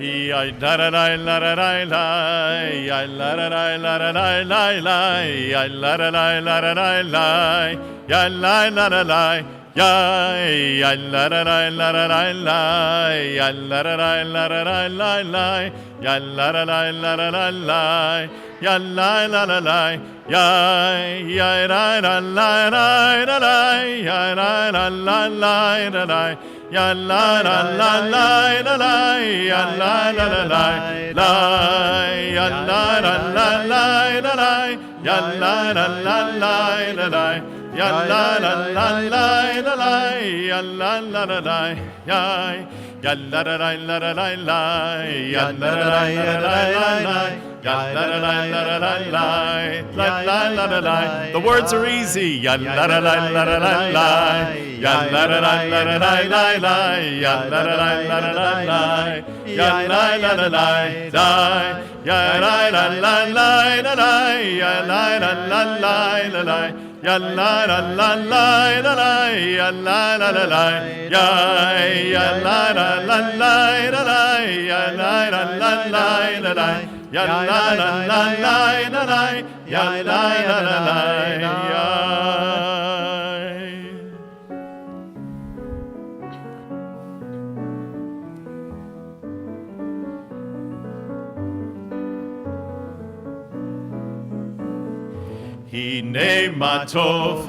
Ya la la la la la la la, ya la la la la la la la la, ya la la la la la la la, ya la la la la, ya la la la la la la la, ya la la la la la la la, ya la la la la la la, ya la la la la, ya la la la la la, ya la la la la la. Ya la la la la la la, ya la la la la la, ya la la la la la, ya la la la la la, ya la la la la la, ya la la la la, ya la la la la la la, ya la la la la la, The words are easy. הנה מה טוב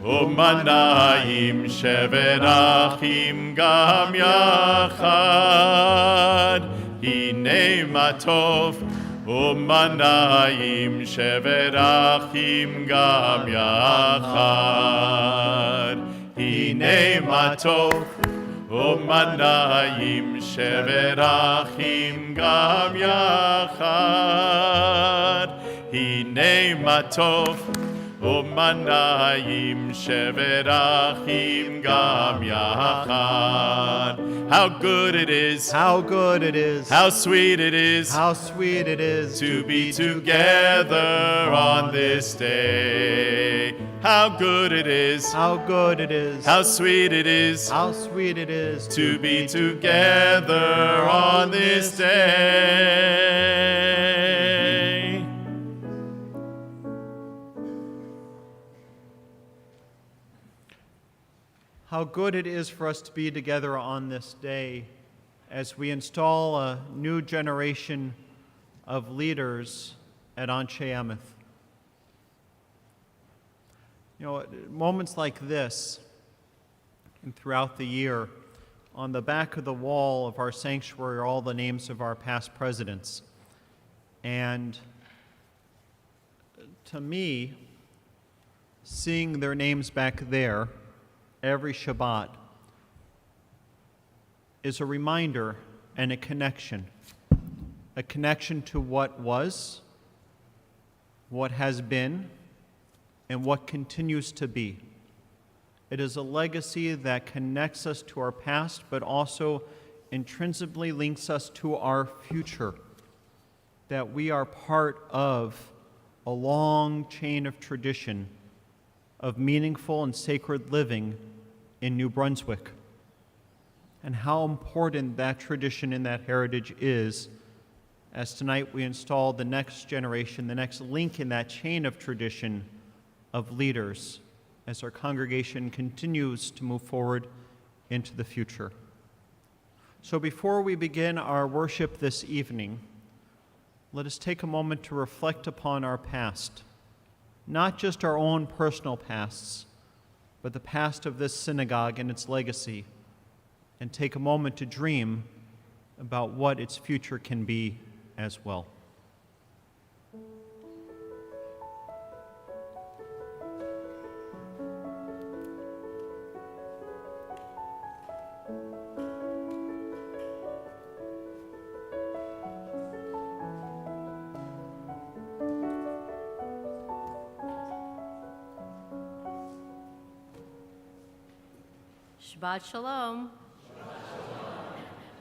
ומה נעים שבת אחים גם יחד. הנה מה טוב ומה נעים שבת אחים גם יחד. הנה מה טוב ומה נעים שבת אחים גם יחד. הנה מה טוב ומה נעים שבת אחים גם יחד. How good it is, How good it is, how sweet it is, how sweet it is to be together on this day. How good it is, how good it is, how sweet it is, how sweet it is to be together on this day. How good it is for us to be together on this day as we install a new generation of leaders at Anshe Emeth. You know, at moments like this and throughout the year, on the back of the wall of our sanctuary are all the names of our past presidents. And to me, seeing their names back there every Shabbat is a reminder and a connection to what was, what has been, and what continues to be. It is a legacy that connects us to our past, but also intrinsically links us to our future, that we are part of a long chain of tradition of meaningful and sacred living in New Brunswick, and how important that tradition and that heritage is, as tonight we install the next generation, the next link in that chain of tradition of leaders as our congregation continues to move forward into the future. So before we begin our worship this evening, let us take a moment to reflect upon our past, not just our own personal pasts, but the past of this synagogue and its legacy, and take a moment to dream about what its future can be as well. Shabbat Shalom.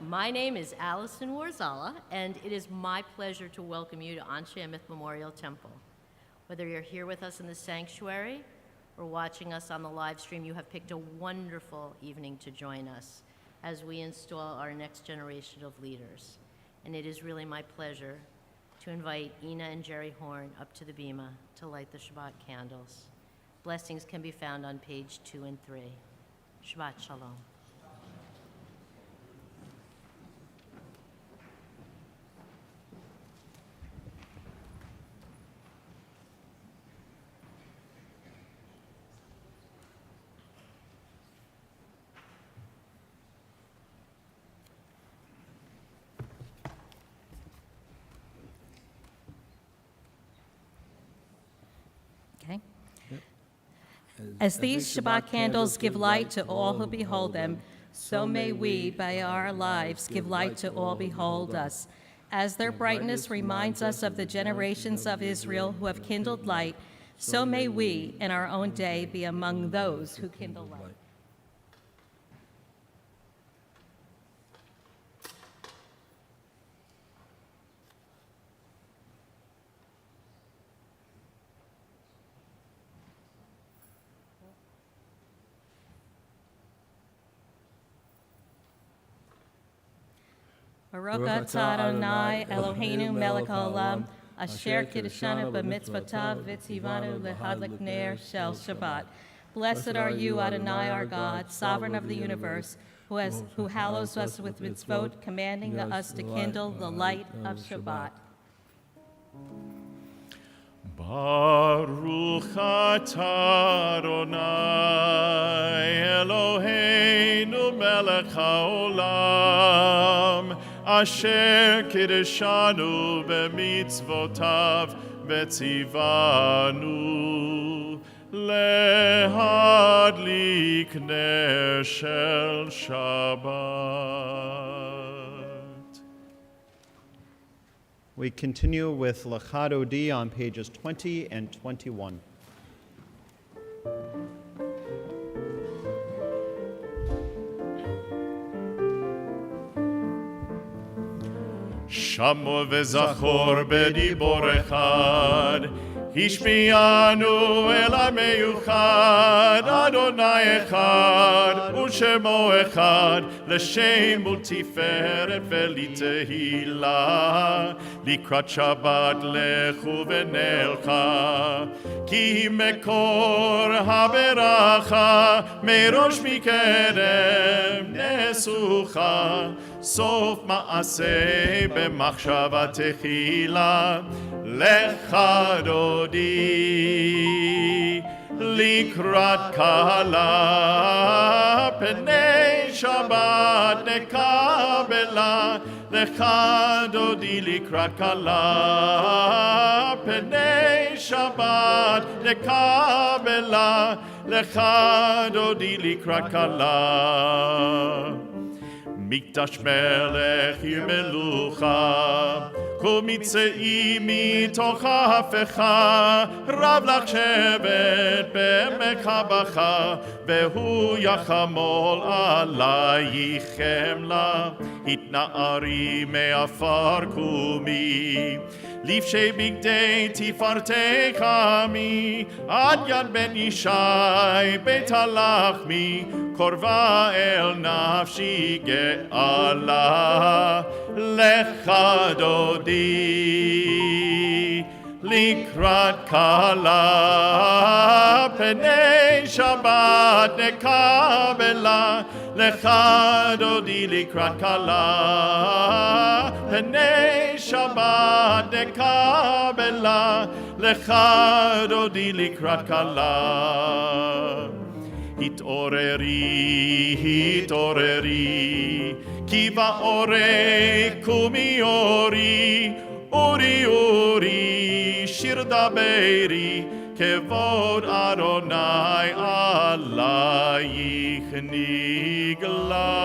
My name is Allison Warzala, and it is my pleasure to welcome you to Anshe Emeth Memorial Temple. Whether you're here with us in the sanctuary or watching us on the live stream, you have picked a wonderful evening to join us as we install our next generation of leaders. And it is really my pleasure to invite Ina and Jerry Horn up to the bima to light the Shabbat candles. Blessings can be found on page 2 and 3. Shabbat Shalom. Okay. As these Shabbat candles give light to all who behold them, so may we, by our lives, give light to all behold us. As their brightness reminds us of the generations of Israel who have kindled light, so may we in our own day be among those who kindle light. Baruch atah Adonai Eloheinu melech haolam, asher kiddushanu b'mitzvotav v'tzivanu lehadlik ner shel Shabbat. Blessed are you, Adonai, our God, sovereign of the universe, who hallows us with mitzvot, commanding us to kindle the light of Shabbat. Baruch atah Adonai Eloheinu melech haolam, asher kiddushanu b'mitzvotav v'tzivanu lehadlik ner shel Shabbat. We continue with Lachado D on pages 20 and 21. שמעו וזכור בדיבור אחד, השמיענו אל המיוחד, אדוני אחד ושמו אחד, לשם ולתפארת ולתהילה, לקראת שבת לכו ונלכה, כי מקור הברכה, מראש מקדם נסוכה, סוף מעשה במחשבה תחילה, לך דודי לקראת קהלה, פני שבת נקבלה, לך דודי לקראת קהלה, פני שבת נקבלה, לך דודי לקראת קהלה. מקדש מלך עיר מלוכה, כל מצאי מתוך ההפכה, רב לך שבט בעמק הבכה, והוא יחמול עלייך חמלה, התנערי מעפר קומי, לבשי בגדי תפארתך עמי, עד יד בן ישי בית הלחמי, קרבה אל נפשי גאלה, לך דודי לקראת קהלה, פני שבת נקבלה, לך דודי לקראת קהלה, פני שבת נקבלה, לך דודי לקראת קהלה. התעוררי, התעוררי, כי באורי קומי אורי, אורי אורי, שיר דברי, כבוד אדוני עלייך נגלה.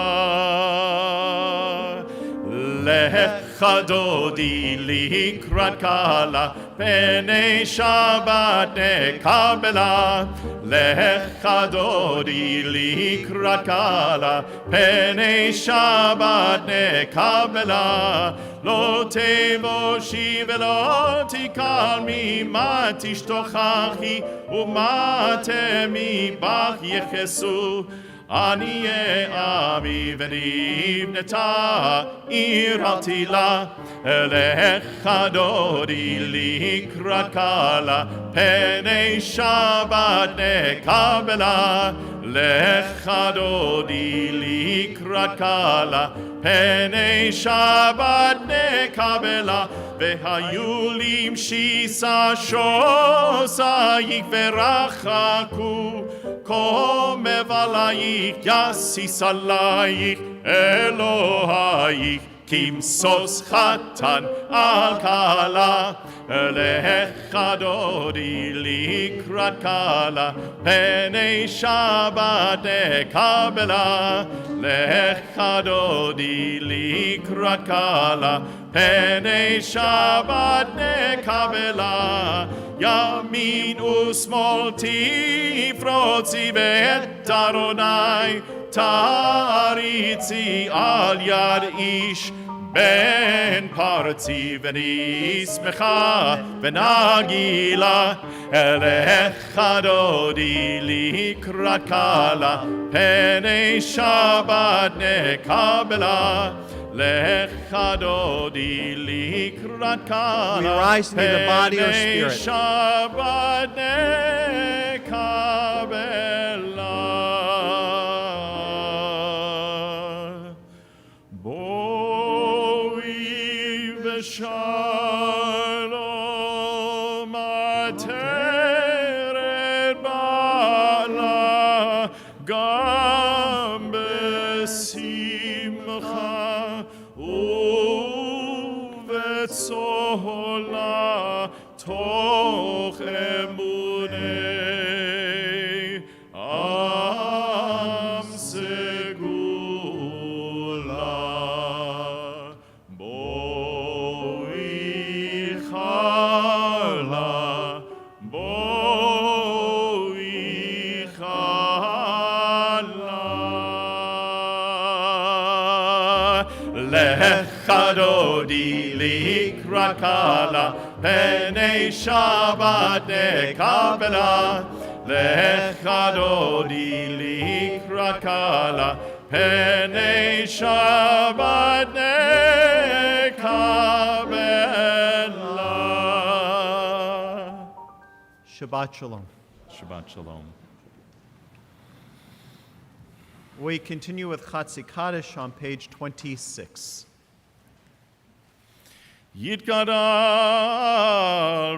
לך דודי לקראת קהלה, פני שבת נקבלה, לך דודי לקראת קהלה, פני שבת נקבלה, לא תבושי ולא תקלמי, מה תשתוכחי ומה תמי בך יחסו, עניי עמי ונבנתה עיר עתילה, לך דודי לקראת קהלה, פני שבת נקבלה, לך דודי לקראת קהלה, פני שבת נקבלה, והיו למשיסה שוסייך ורחקו, קומב עלייך יסיס עלייך אלוהייך, כמסוס חתן על כלה, לך דודי לקראת כלה, פני שבת נקבלה, לך דודי לקראת כלה, פני שבת נקבלה, ימין ושמאל תפרוצי ואת אדוני תריצי על יד איש בן פרצי ונשמחה ונגילה אליך דודי לקראת כלה פני שבת נקבלה לך דודי לקראת כלה We rise in either body or פני spirit. שבת נקבלה בואי ושלום עטרת בעלה גם בשמחה ובצהלה תוך אמוני עם סגולה בואי חלה בואי חלה לך דודי לקראת כלה פני שבת נקבלה לך דודי לקראת כלה פני שבת נקבלה. Shabbat Shalom. Shabbat Shalom. We continue with Chatzi Kaddish on page 26. יתגדל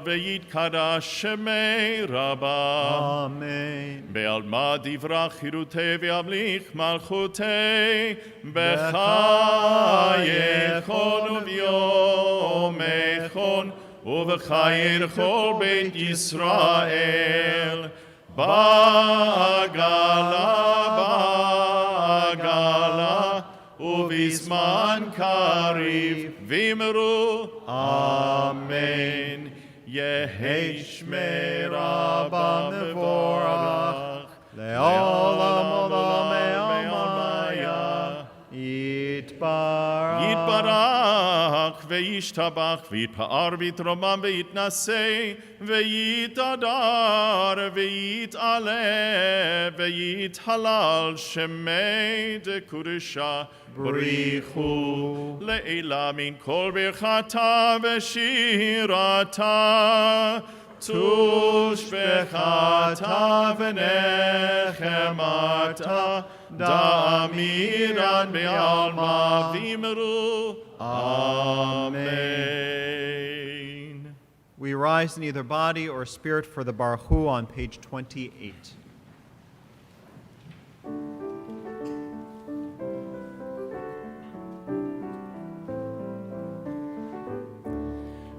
ויתקדש שמי רבה Amen. בעלמא דברך חירותי וימליך מלכותי בחייכון וביומכון ובחיי כל בית ישראל בעגלה ובזמן קריב ואמרו אמן יהי שמי רבה מבורך לעולם עולם ועולמיה יתברך. יתברך וישתבח ויתפאר ויתרומם ויתנשא ויתהדר ויתעלה ויתהלל שמי דקודשה בריחו לעילה מן כל ברכתה ושירתה תושבחתה ונחמתה דאמירן בעלמא ואמרו Amen. We rise in either body or spirit for the Baruch Hu on page 28.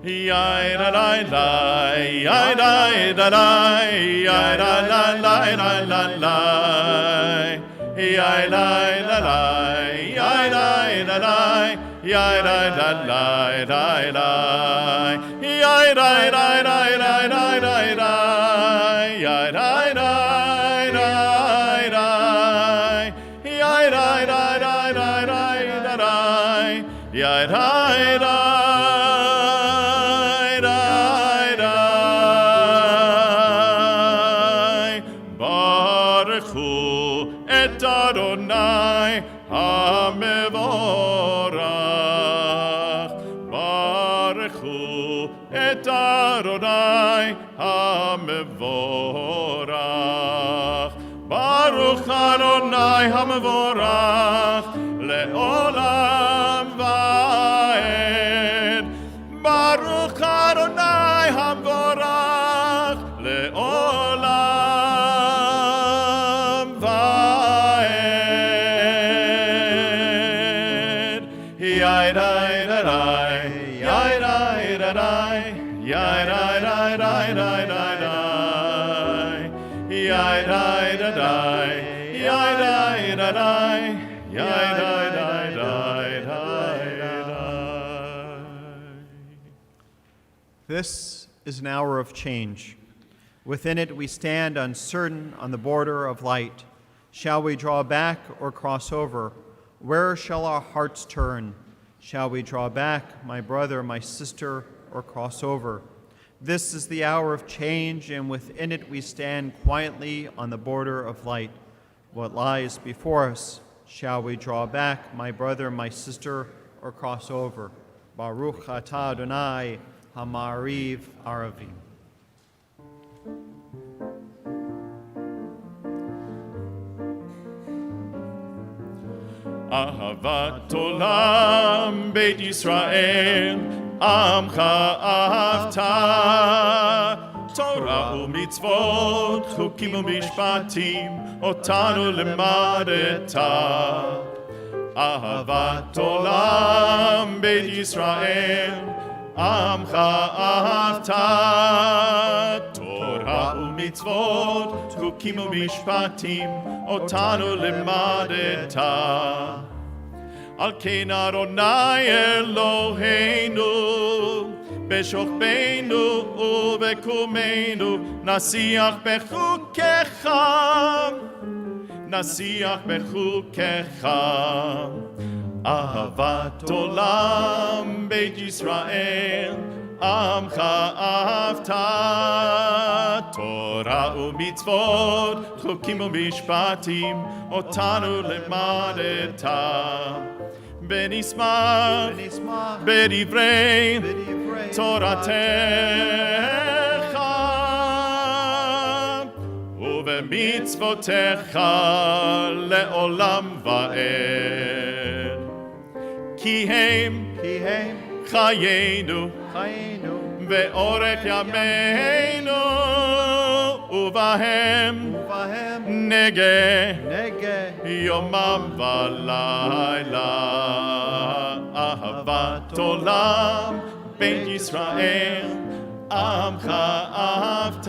Yai da da da, yai da da da, yai da da da da da da, yai da da da, yai da da da, yai da da da da da, yai da da da da da da da, yai da da da da, yai da da da da da da, yai da da. Adonai HaMevorach Baruch Hu et Adonai HaMevorach Baruch Adonai HaMevorach Le'olam va'ed Baruch Adonai HaMevorach Le'olam This is an hour of change. Within it we stand uncertain on the border of light. Shall we draw back or cross over? Where shall our hearts turn? Shall we draw back, my brother, my sister, or cross over? This is the hour of change, and within it we stand quietly on the border of light. What lies before us? Shall we draw back, my brother, my sister, or cross over? Baruch atah Adonai, Hamariv Aravim. Ahavat olam Beit Yisrael, Amcha ahavta. Torah u'mitzvot, chukim u'mishpatim, otanu limadeta. Ahavat olam Beit Yisrael, Amcha ahavta. Torah u'mitzvot, chukim u'mishpatim, otanu limadeta. Al kein Adonai Eloheinu, בשוכבנו ובקומנו, נשיח בחוקיך, נשיח בחוקיך. אהבת עולם בית ישראל, עמך אהבת. תורה ומצוות, חוקים ומשפטים, אותנו לימדת. ונשמח בדברי תורתך ובמצוותיך לעולם ועד. כי הם חיינו ואורך ימינו, ובהם נגה יומם ולילה. אהבת עולם בית ישראל, עמך אהבת.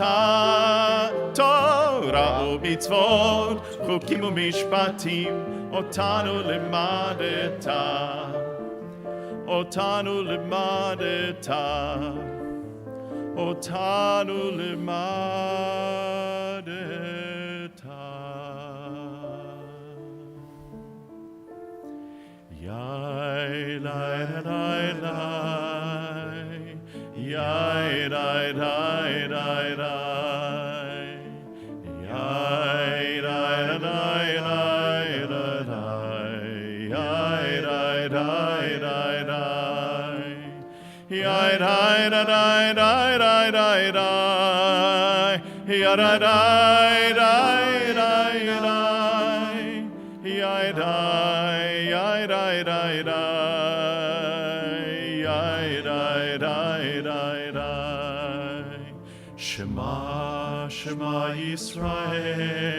תורה ומצוות, חוקים ומשפטים, אותנו לימדת, אותנו לימדת, אותנו לימדת. יאי לי לי לי, יאי לי לי לי לי, יאי לי לי לי לי, יאי לי לי לי לי, yai dai da dai dai dai dai dai, ya da dai dai dai dai, yai dai yai dai dai dai, yai dai dai dai dai. Shema Shema Yisrael,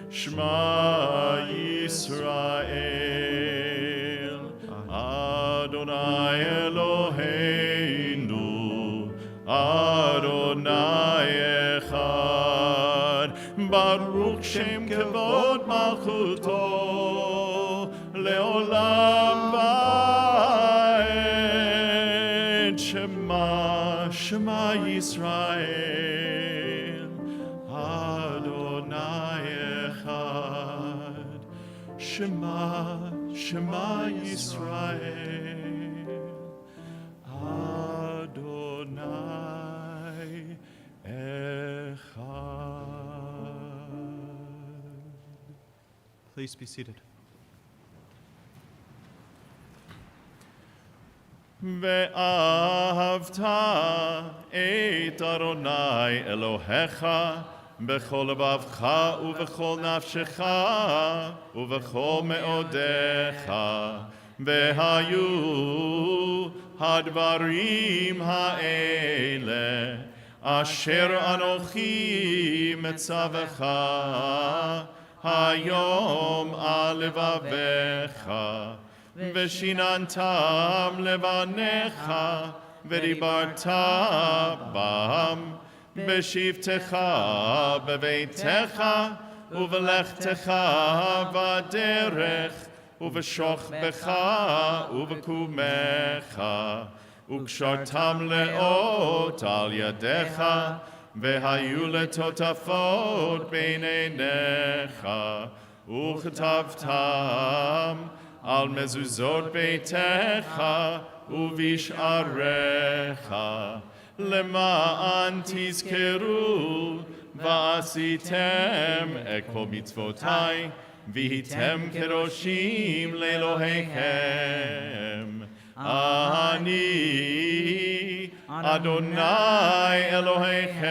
Shema Yisrael, Adonai Eloheinu, Adonai Echad, Baruch Shem Kevod Malchuto, Leolam Va'ed. Shema Shema Yisrael, Adonai Echad. Shema Shema Yisrael, Adonai Echad. Please be seated. ואהבת את אדוני אלוהיך בכל לבבך ובכל נפשך ובכל מאודיך. והיו הדברים האלה אשר אנוכי מצווך היום על לבביך, ושיננתם לבניך ודיברת בם בשבתך בביתך ובלכתך בדרך ובשוכבך ובקומך, וקשרתם לאות על ידיך, והיו לטוטפות בין עיניך, וכתבתם על מזוזות ביתך ובשעריך, למען תזכרו ועשיתם את כל מצוותי, והייתם קדושים לאלוהיכם. אני אדוני אלוהיכם,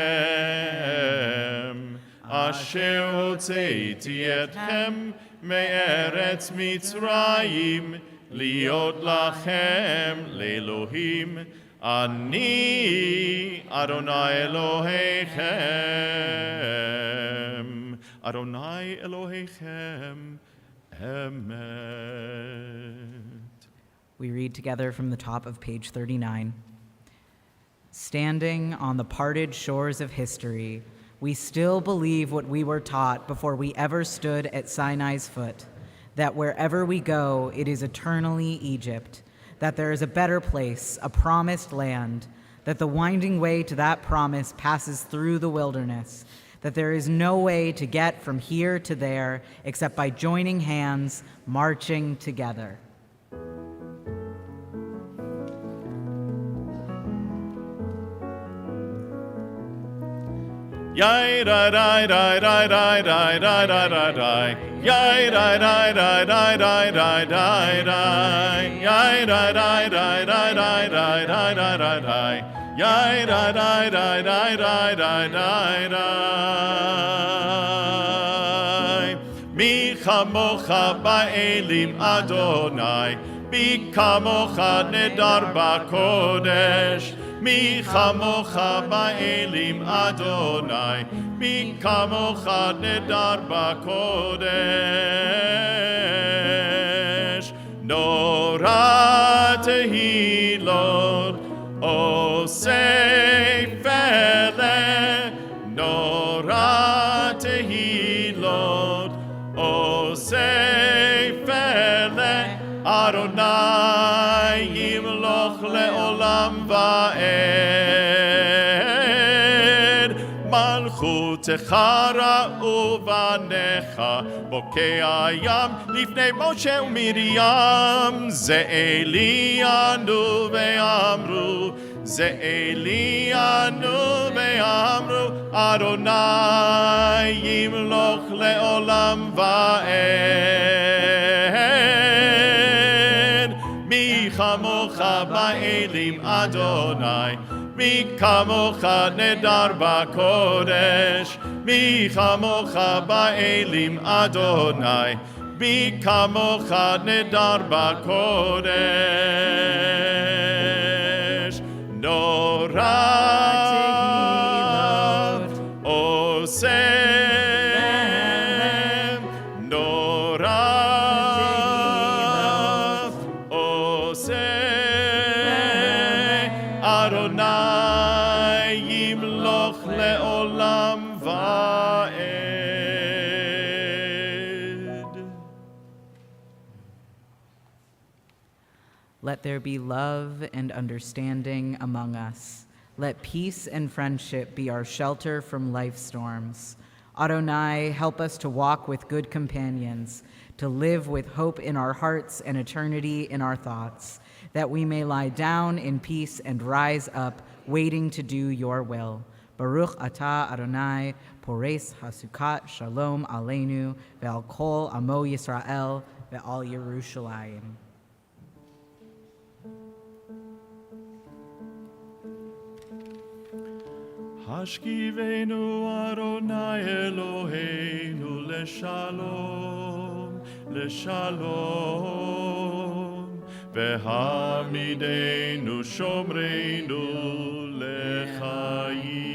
אשר הוצאתי אתכם מארץ מצרים, להיות לכם לאלוהים. אני אדוני אלוהיכם, אדוני אלוהיכם, אמת. We read together from the top of page 39. Standing on the parted shores of history, we still believe what we were taught before we ever stood at Sinai's foot, that wherever we go, it is eternally Egypt, that there is a better place, a promised land, that the winding way to that promise passes through the wilderness, that there is no way to get from here to there except by joining hands, marching together. Yai da da da da da da da da da da. Yai da da da da da da da da. Yai da da da da da da da da da da. Yai da da da da da da da da. Mi chamocha ba'elim Adonai, mi kamocha nedar ba'kodesh. Mi chamocha ba'elim Adonai, mi kamocha nedar ba'kodesh. Nora tehilot osei fele, Nora tehilot osei fele, Adonai yimloch le'olam va'ed. Malchutecha ra'u banecha, bokei hayam lifnei Moshe u'Miriam. Ze Elianu ve'amru, Ze Elianu ve'amru, Adonai yimloch le'olam va'ed. Mi chamocha ba'elim Adonai, mi kamocha nedar ba'kodesh. Mi chamocha ba'elim Adonai, mi kamocha nedar ba'kodesh. Nora osem, Nora Adonai yimloch le'olam va'ed. Let there be love and understanding among us. Let peace and friendship be our shelter from life storms. Adonai, help us to walk with good companions, to live with hope in our hearts and eternity in our thoughts, that we may lie down in peace and rise up, waiting to do your will. Baruch atah Adonai, pores hasukat shalom aleinu, ve'al kol amo Yisrael, ve'al Yerushalayim. Hashkivenu Adonai Eloheinu leshalom, leshalom. Vehamidenu shomreinu lechayim.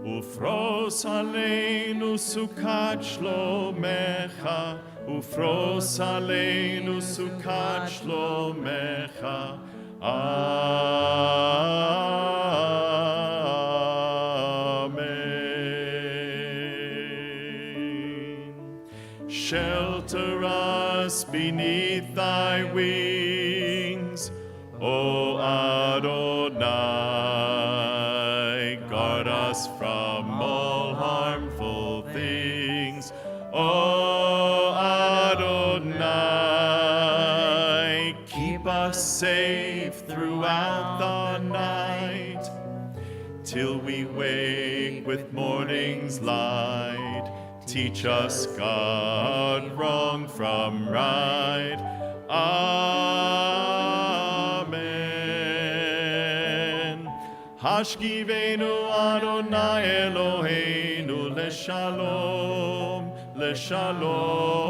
Ufros aleinu sukat shlomecha, ufros aleinu sukat shlomecha. Amen. Shelter us beneath thy wings. Adonai, guard us from all harmful things. O Adonai, keep us safe throughout the night, till we wake with morning's light. Teach us, God, wrong from right. Amen. Hashkivenu Adonai Eloheinu leshalom, leshalom.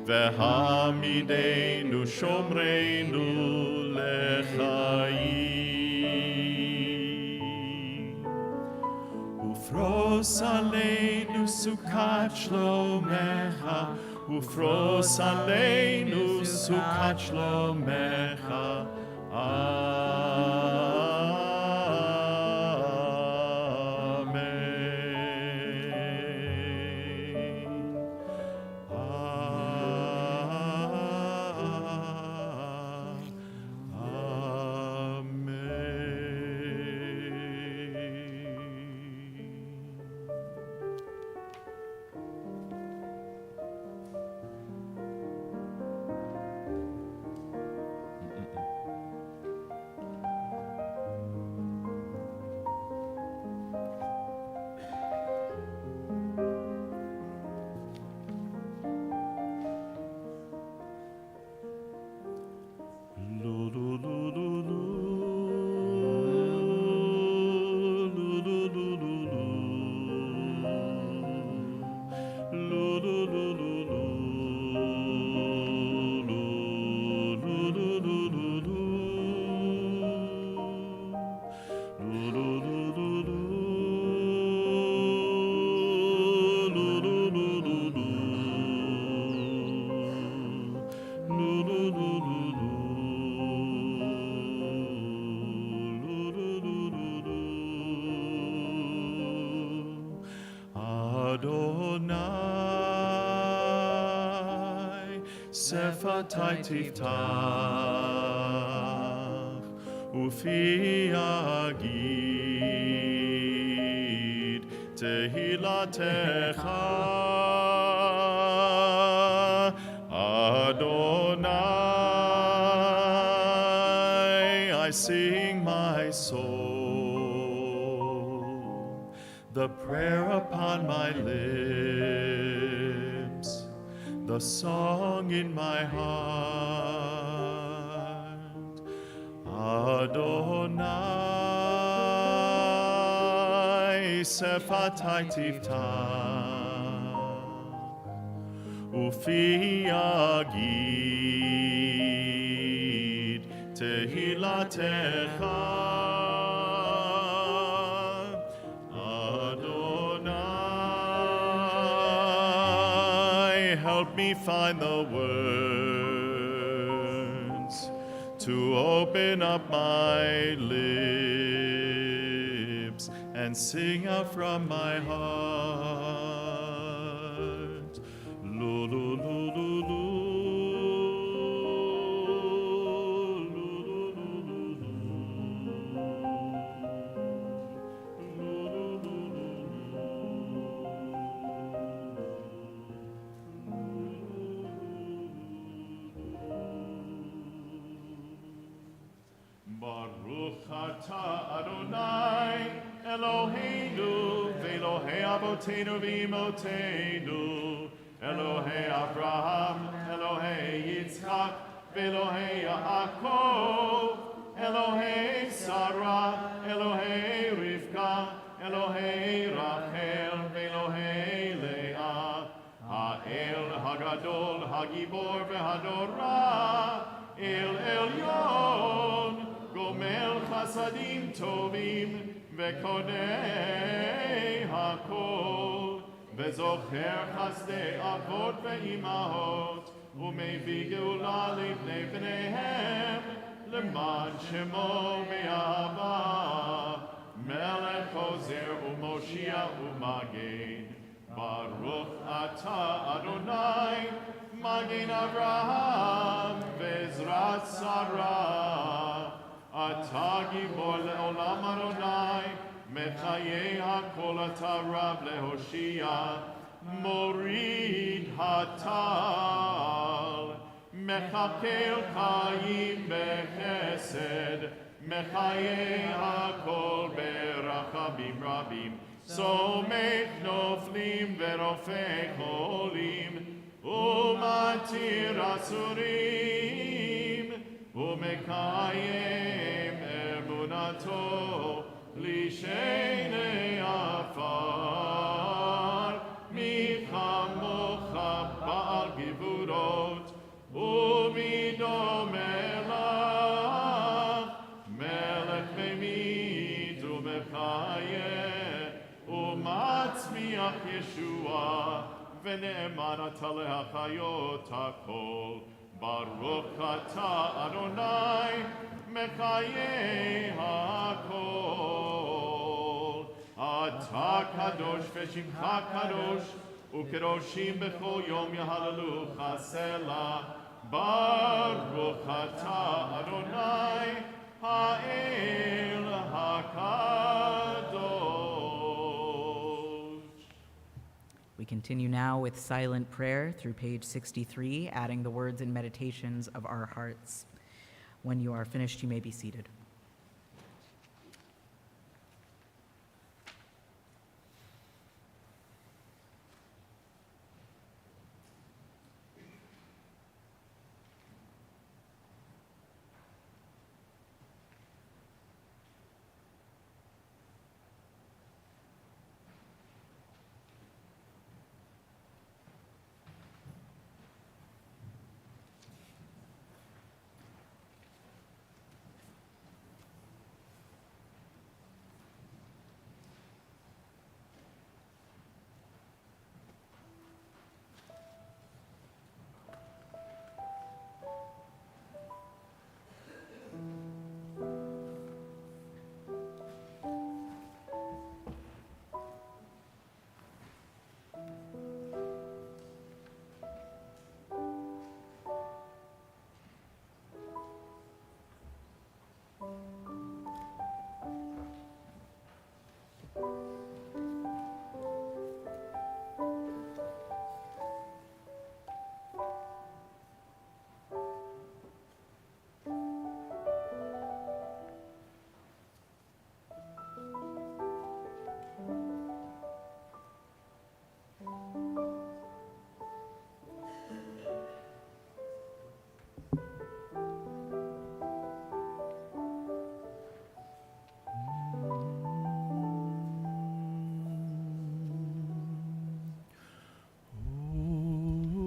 Vehamidenu shomreinu lechayim. Ufros aleinu sukat shlomecha, ufros aleinu sukat shlomecha. Adonai, Sefatai Tiftach, Ufi Agid, Tehilatecha, Adonai, I sing my soul, the prayer upon my lips, the song in my heart. Adonai, Sefatai Tiftach, Ufi Agid, Tehilatecha. Help me find the words to open up my lips and sing out from my heart. Lu, lu, lu, lu, lu. Baruch atah Adonai Eloheinu ve'Elohei Avoteinu v'Imotenu, Elohei Abraham, Elohei Yitzchak, ve'Elohei Yaakov, Elohei Sarah, Elohei Rivka, Elohei Rachel, ve'Elohei Leah, Ha'el Hagadol, Hagibor ve'Hadorah, El Elyon, Gomel Chasadim Tovim, Vekodei Hakol, Vezocher Chasdei Avot Ve'imahot, Umevi Geula Livnei Bneihem, Leman Shemo Me'ahava, Melech Ozer U'Moshia U'Magen, Baruch Atah Adonai, Magen Avraham, Vezrat Sarah, אתה גיבור לעולם אדוני, מחיי הכל אתה רב להושיע, מוריד הטל, מחכה חיים בחסד, מחיי הכל ברחמים רבים, סומך נופלים ורופא חולים, ומתיר אסורים, ומקיים אמונתו לשני עפר, מי כמוך בעל גבורות, ומי דומה לך, מלך ממית ומחיה, ומצמיח ישועה, ונאמן אתה להחיות הכל. ברוך אתה אדוני, מחיי הכל. אתה קדוש ושמך קדוש, וקדושים בכל יום יהללוך סלה. ברוך אתה אדוני, האל הקדוש. We continue now with silent prayer through page 63, adding the words and meditations of our hearts. When you are finished, you may be seated.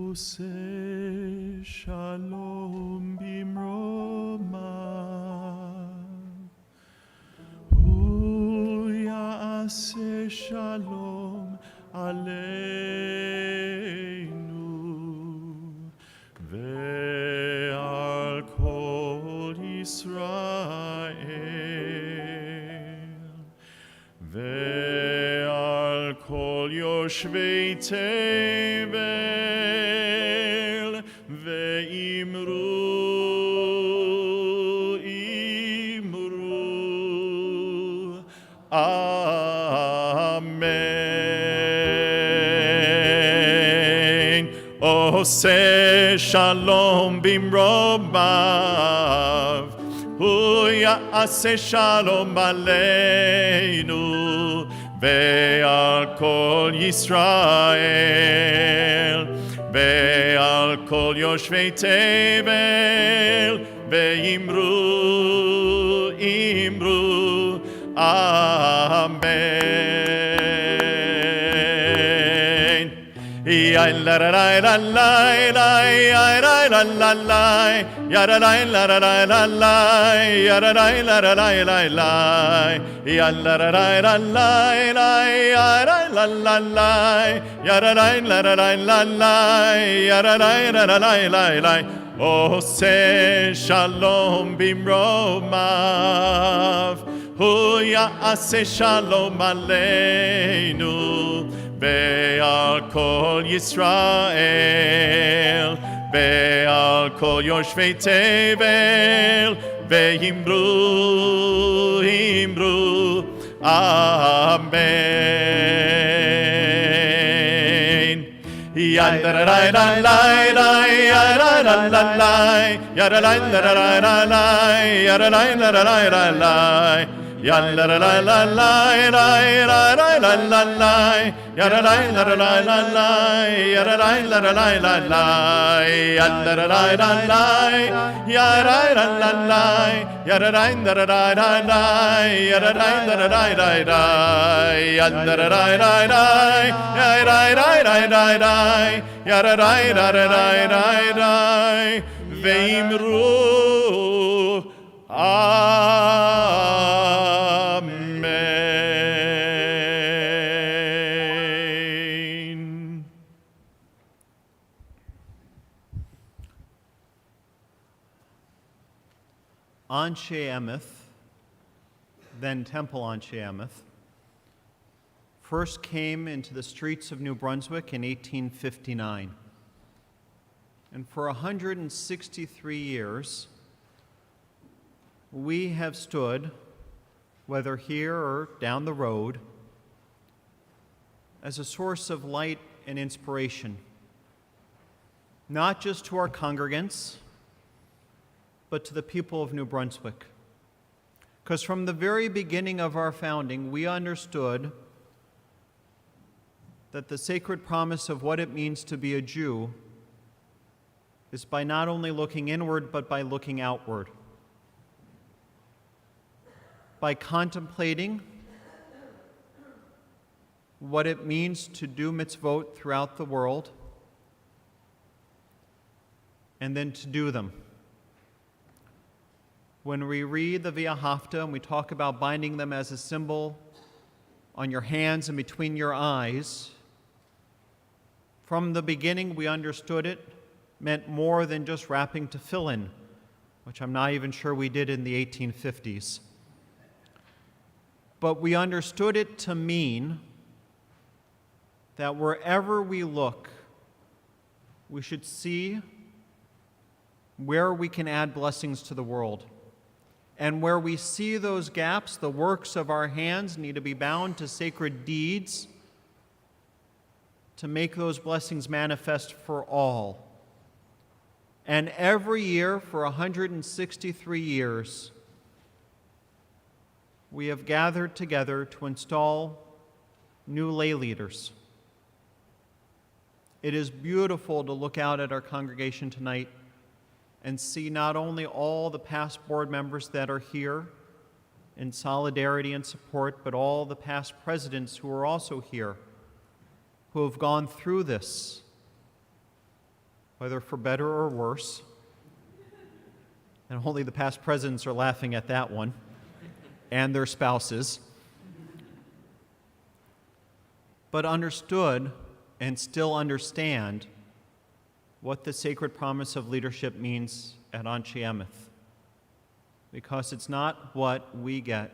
עושה שלום במרומיו, הוא יעשה שלום עלינו ועל כל ישראל ועל כל יושבי תבל, ואמרו אמן. עושה שלום במרומיו, הוא יעשה שלום עלינו ועל כל ישראל ועל כל יושבי תבל, ואמרו אמן. Ya la la la la la ya la la la la ya la la la la la la ya la la la la la la ya la la la la la ya la la la la ya la la la la la ya la la la la. עושה שלום במרומיו, הוא יעשה שלום עלינו ועל כל ישראל ועל כל יושבי תבל, ואמרו, אמרו, אמן. ידרלי לי לי, ידרלי לי, ידרלי לי, ידרלי לי. Yalla la la la la la la la la la la yada la la la la la la yada la la la la la la yada la la la la yada la la la yada la la la la la yada la la la la la yada la la la la yada la la la la yada la la la la veimru Amen. Anshe Emeth, then Temple Anshe Emeth, first came into the streets of New Brunswick in 1859. And for 163 years, we have stood, whether here or down the road, as a source of light and inspiration, not just to our congregants, but to the people of New Brunswick. Because from the very beginning of our founding, we understood that the sacred promise of what it means to be a Jew is by not only looking inward, but by looking outward. By contemplating what it means to do mitzvot throughout the world, and then to do them. When we read the Via Hafta and we talk about binding them as a symbol on your hands and between your eyes, from the beginning we understood it meant more than just wrapping tefillin, which I'm not even sure we did in the 1850s. But we understood it to mean that wherever we look, we should see where we can add blessings to the world. And where we see those gaps, the works of our hands need to be bound to sacred deeds to make those blessings manifest for all. And every year for 163 years, we have gathered together to install new lay leaders. It is beautiful to look out at our congregation tonight and see not only all the past board members that are here in solidarity and support, but all the past presidents who are also here, who have gone through this, whether for better or worse. And only the past presidents are laughing at that one, and their spouses, but understood and still understand what the sacred promise of leadership means at Anshe Emeth. Because it's not what we get,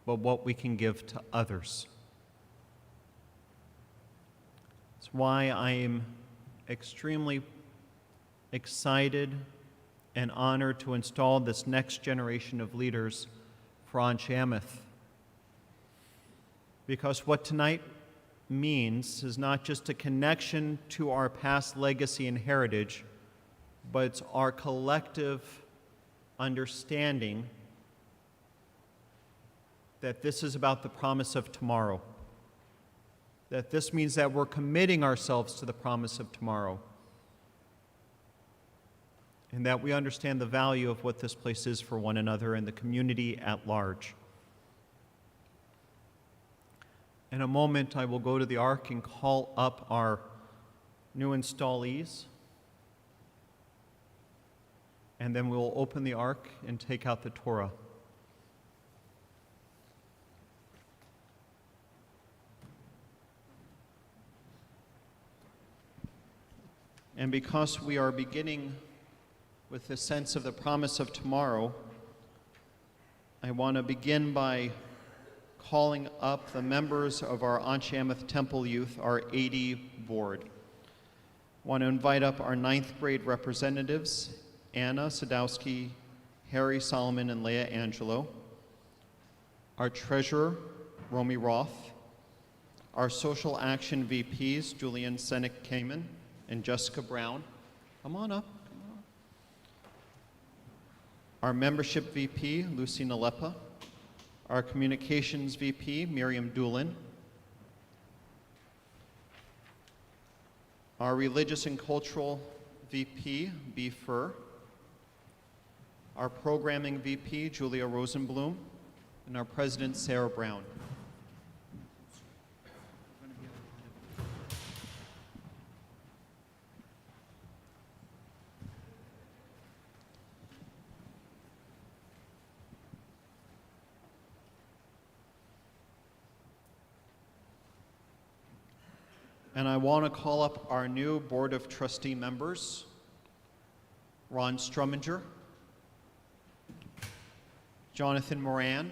but what we can give to others. That's why I am extremely excited and honored to install this next generation of leaders for Anshe Emeth. Because what tonight means is not just a connection to our past legacy and heritage, but it's our collective understanding that this is about the promise of tomorrow. That this means that we're committing ourselves to the promise of tomorrow. And that we understand the value of what this place is for one another and the community at large. In a moment, I will go to the Ark and call up our new installees. And then we'll open the Ark and take out the Torah. And because we are beginning with the sense of the promise of tomorrow, I want to begin by calling up the members of our Anshe Emeth Temple Youth, our 80 board. I want to invite up our 9th grade representatives, Anna Sadowski, Harry Solomon and Leah Angelo, our treasurer, Romy Roth, our social action VPs, Julian Senek-Kamen and Jessica Brown. Come on up. Our membership VP, Lucy Nalepa, our communications VP, Miriam Doolin, our religious and cultural VP, B. Fur, our programming VP, Julia Rosenblum, and our president, Sarah Brown. And I want to call up our new Board of Trustee members, Ron Strumminger, Jonathan Moran,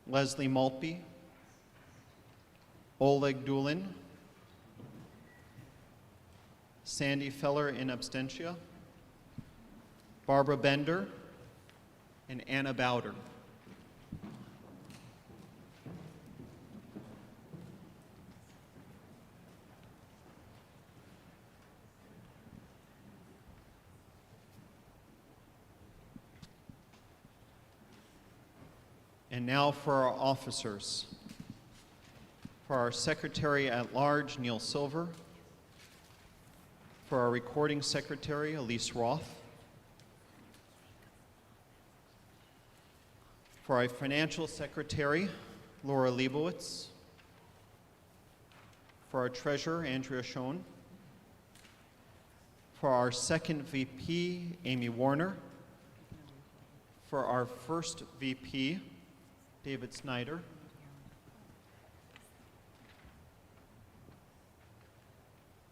Leslie Maltby, Oleg Doolin, Sandy Feller in absentia, Barbara Bender, and Anna Bowder. And now for our officers. For our Secretary at Large, Neil Silver. For our Recording Secretary, Elise Roth. For our Financial Secretary, Laura Leibowitz. For our Treasurer, Andrea Schoen. For our second VP, Amy Warner. For our first VP, David Snyder.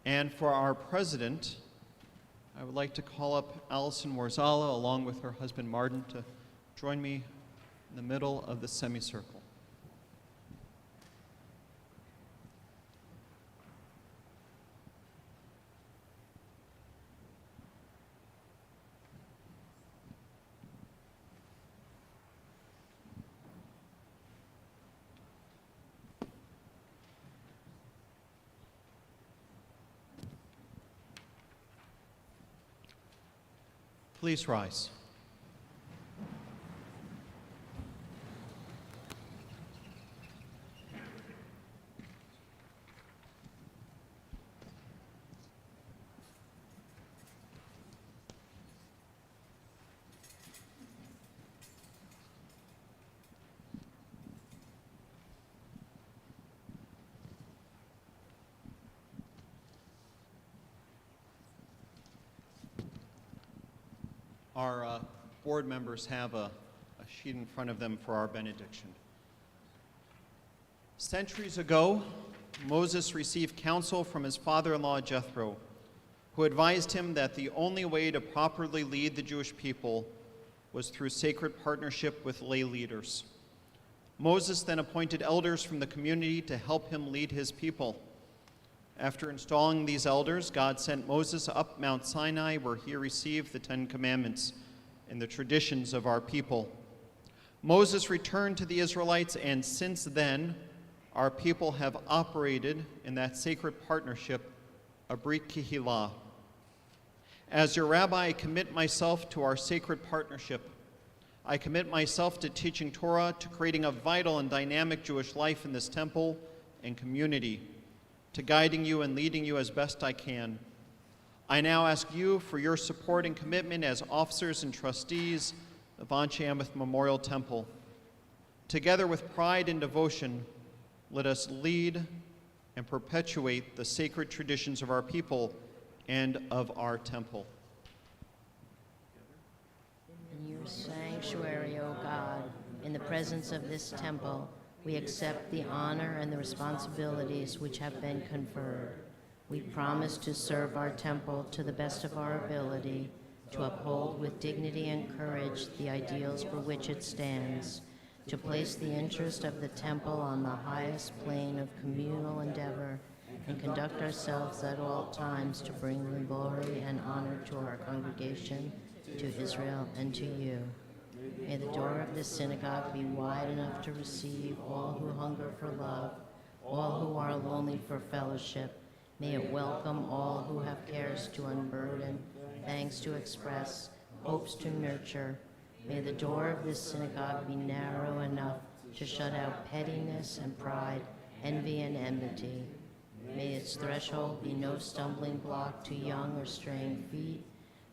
And for our president, I would like to call up Allison Warzala along with her husband Martin to join me in the middle of the semicircle. Please rise. Our board members have a sheet in front of them for our benediction. Centuries ago, Moses received counsel from his father-in-law Jethro, who advised him that the only way to properly lead the Jewish people was through sacred partnership with lay leaders. Moses then appointed elders from the community to help him lead his people. After installing these elders, God sent Moses up Mount Sinai, where he received the 10 Commandments and the traditions of our people. Moses returned to the Israelites, and since then, our people have operated in that sacred partnership, a Brit Kehillah. As your rabbi, I commit myself to our sacred partnership. I commit myself to teaching Torah, to creating a vital and dynamic Jewish life in this temple and community, to guiding you and leading you as best I can. I now ask you for your support and commitment as officers and trustees of Anshe Ameth Memorial Temple. Together with pride and devotion, let us lead and perpetuate the sacred traditions of our people and of our temple. In your sanctuary, O God, in the presence of this temple, we accept the honor and the responsibilities which have been conferred. We promise to serve our temple to the best of our ability, to uphold with dignity and courage the ideals for which it stands, to place the interest of the temple on the highest plane of communal endeavor, and conduct ourselves at all times to bring glory and honor to our congregation to Israel, and to you. May the door of this synagogue be wide enough to receive all who hunger for love, all who are lonely for fellowship. May it welcome all who have cares to unburden, thanks to express, hopes to nurture. May the door of this synagogue be narrow enough to shut out pettiness and pride, envy and enmity. May its threshold be no stumbling block to young or straying feet.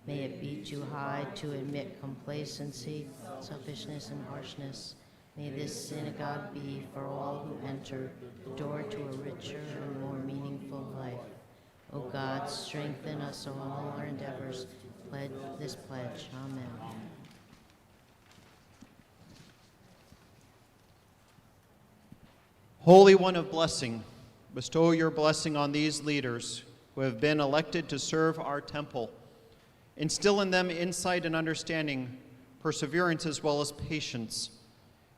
May it be too high to admit complacency, selfishness, and harshness. May this synagogue be, for all who enter, the door to a richer and more meaningful life. O God, strengthen us in all our endeavors to pledge this pledge. Amen. Holy One of blessing, bestow your blessing on these leaders who have been elected to serve our temple. Instill in them insight and understanding, perseverance as well as patience.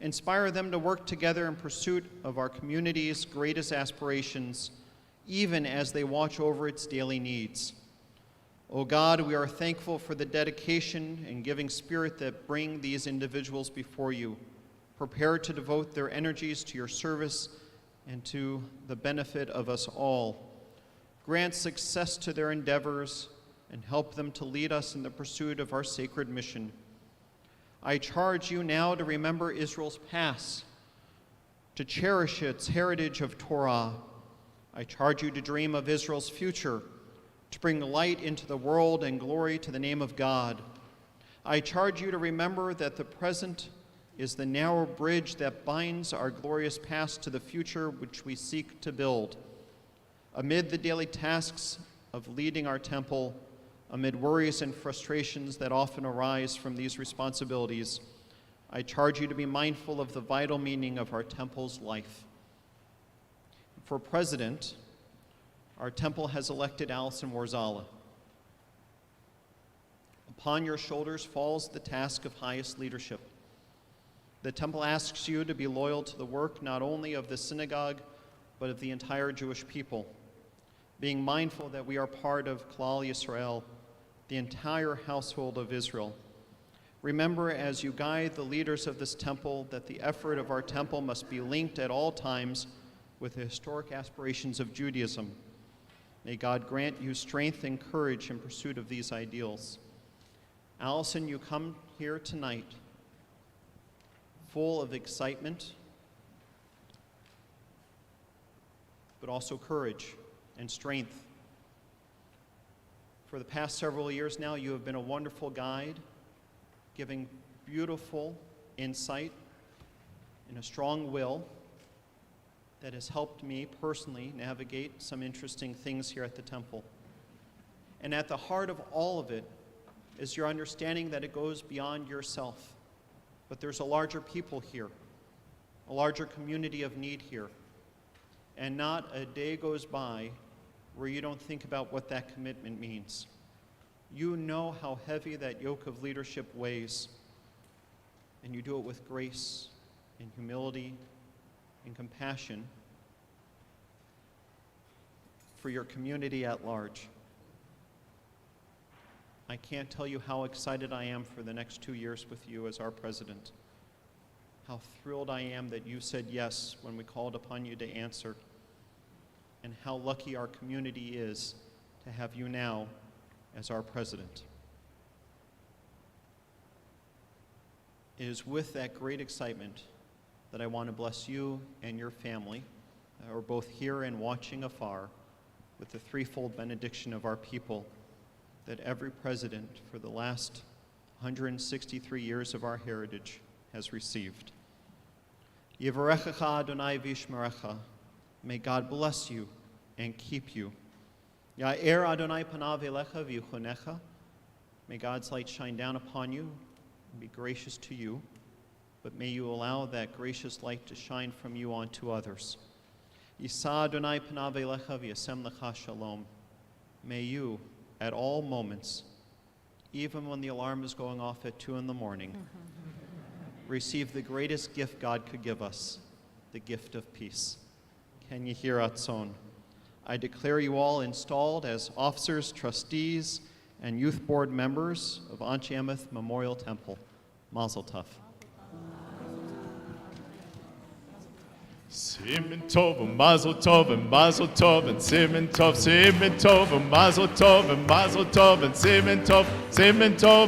Inspire them to work together in pursuit of our community's greatest aspirations, even as they watch over its daily needs. O God, we are thankful for the dedication and giving spirit that bring these individuals before you, prepared to devote their energies to your service and to the benefit of us all. Grant success to their endeavors and help them to lead us in the pursuit of our sacred mission. I charge you now to remember Israel's past, to cherish its heritage of Torah. I charge you to dream of Israel's future, to bring light into the world and glory to the name of God. I charge you to remember that the present is the narrow bridge that binds our glorious past to the future which we seek to build. Amid the daily tasks of leading our temple, amid worries and frustrations that often arise from these responsibilities, I charge you to be mindful of the vital meaning of our temple's life. For president, our temple has elected Allison Warzala. Upon your shoulders falls the task of highest leadership. The temple asks you to be loyal to the work not only of the synagogue, but of the entire Jewish people, being mindful that we are part of Klal Yisrael, the entire household of Israel. Remember, as you guide the leaders of this temple, that the effort of our temple must be linked at all times with the historic aspirations of Judaism. May God grant you strength and courage in pursuit of these ideals. Allison, you come here tonight full of excitement, but also courage and strength. For the past several years now, you have been a wonderful guide, giving beautiful insight and a strong will that has helped me personally navigate some interesting things here at the temple. And at the heart of all of it is your understanding that it goes beyond yourself, but there's a larger people here, a larger community of need here, and not a day goes by where you don't think about what that commitment means. You know how heavy that yoke of leadership weighs, and you do it with grace and humility and compassion for your community at large. I can't tell you how excited I am for the next 2 years with you as our president. How thrilled I am that you said yes when we called upon you to answer, and how lucky our community is to have you now as our president. It is with that great excitement that I want to bless you and your family, who are both here and watching afar, with the threefold benediction of our people that every president for the last 163 years of our heritage has received. Yivarechecha Adonai v'yishmerecha. May God bless you and keep you. Ya'er Adonai panav elecha v'yichunecha. May God's light shine down upon you and be gracious to you, but may you allow that gracious light to shine from you onto others. Yisa Adonai panav elecha v'yasem lecha shalom. May you, at all moments, even when the alarm is going off at 2 a.m, receive the greatest gift God could give us, the gift of peace. Can you hear Atzon? I declare you all installed as officers, trustees, and youth board members of Anshe Emeth Memorial Temple. Mazel tov. Simen tov and mazel tov and mazel tov and simen tov and mazel tov and mazel tov and simen tov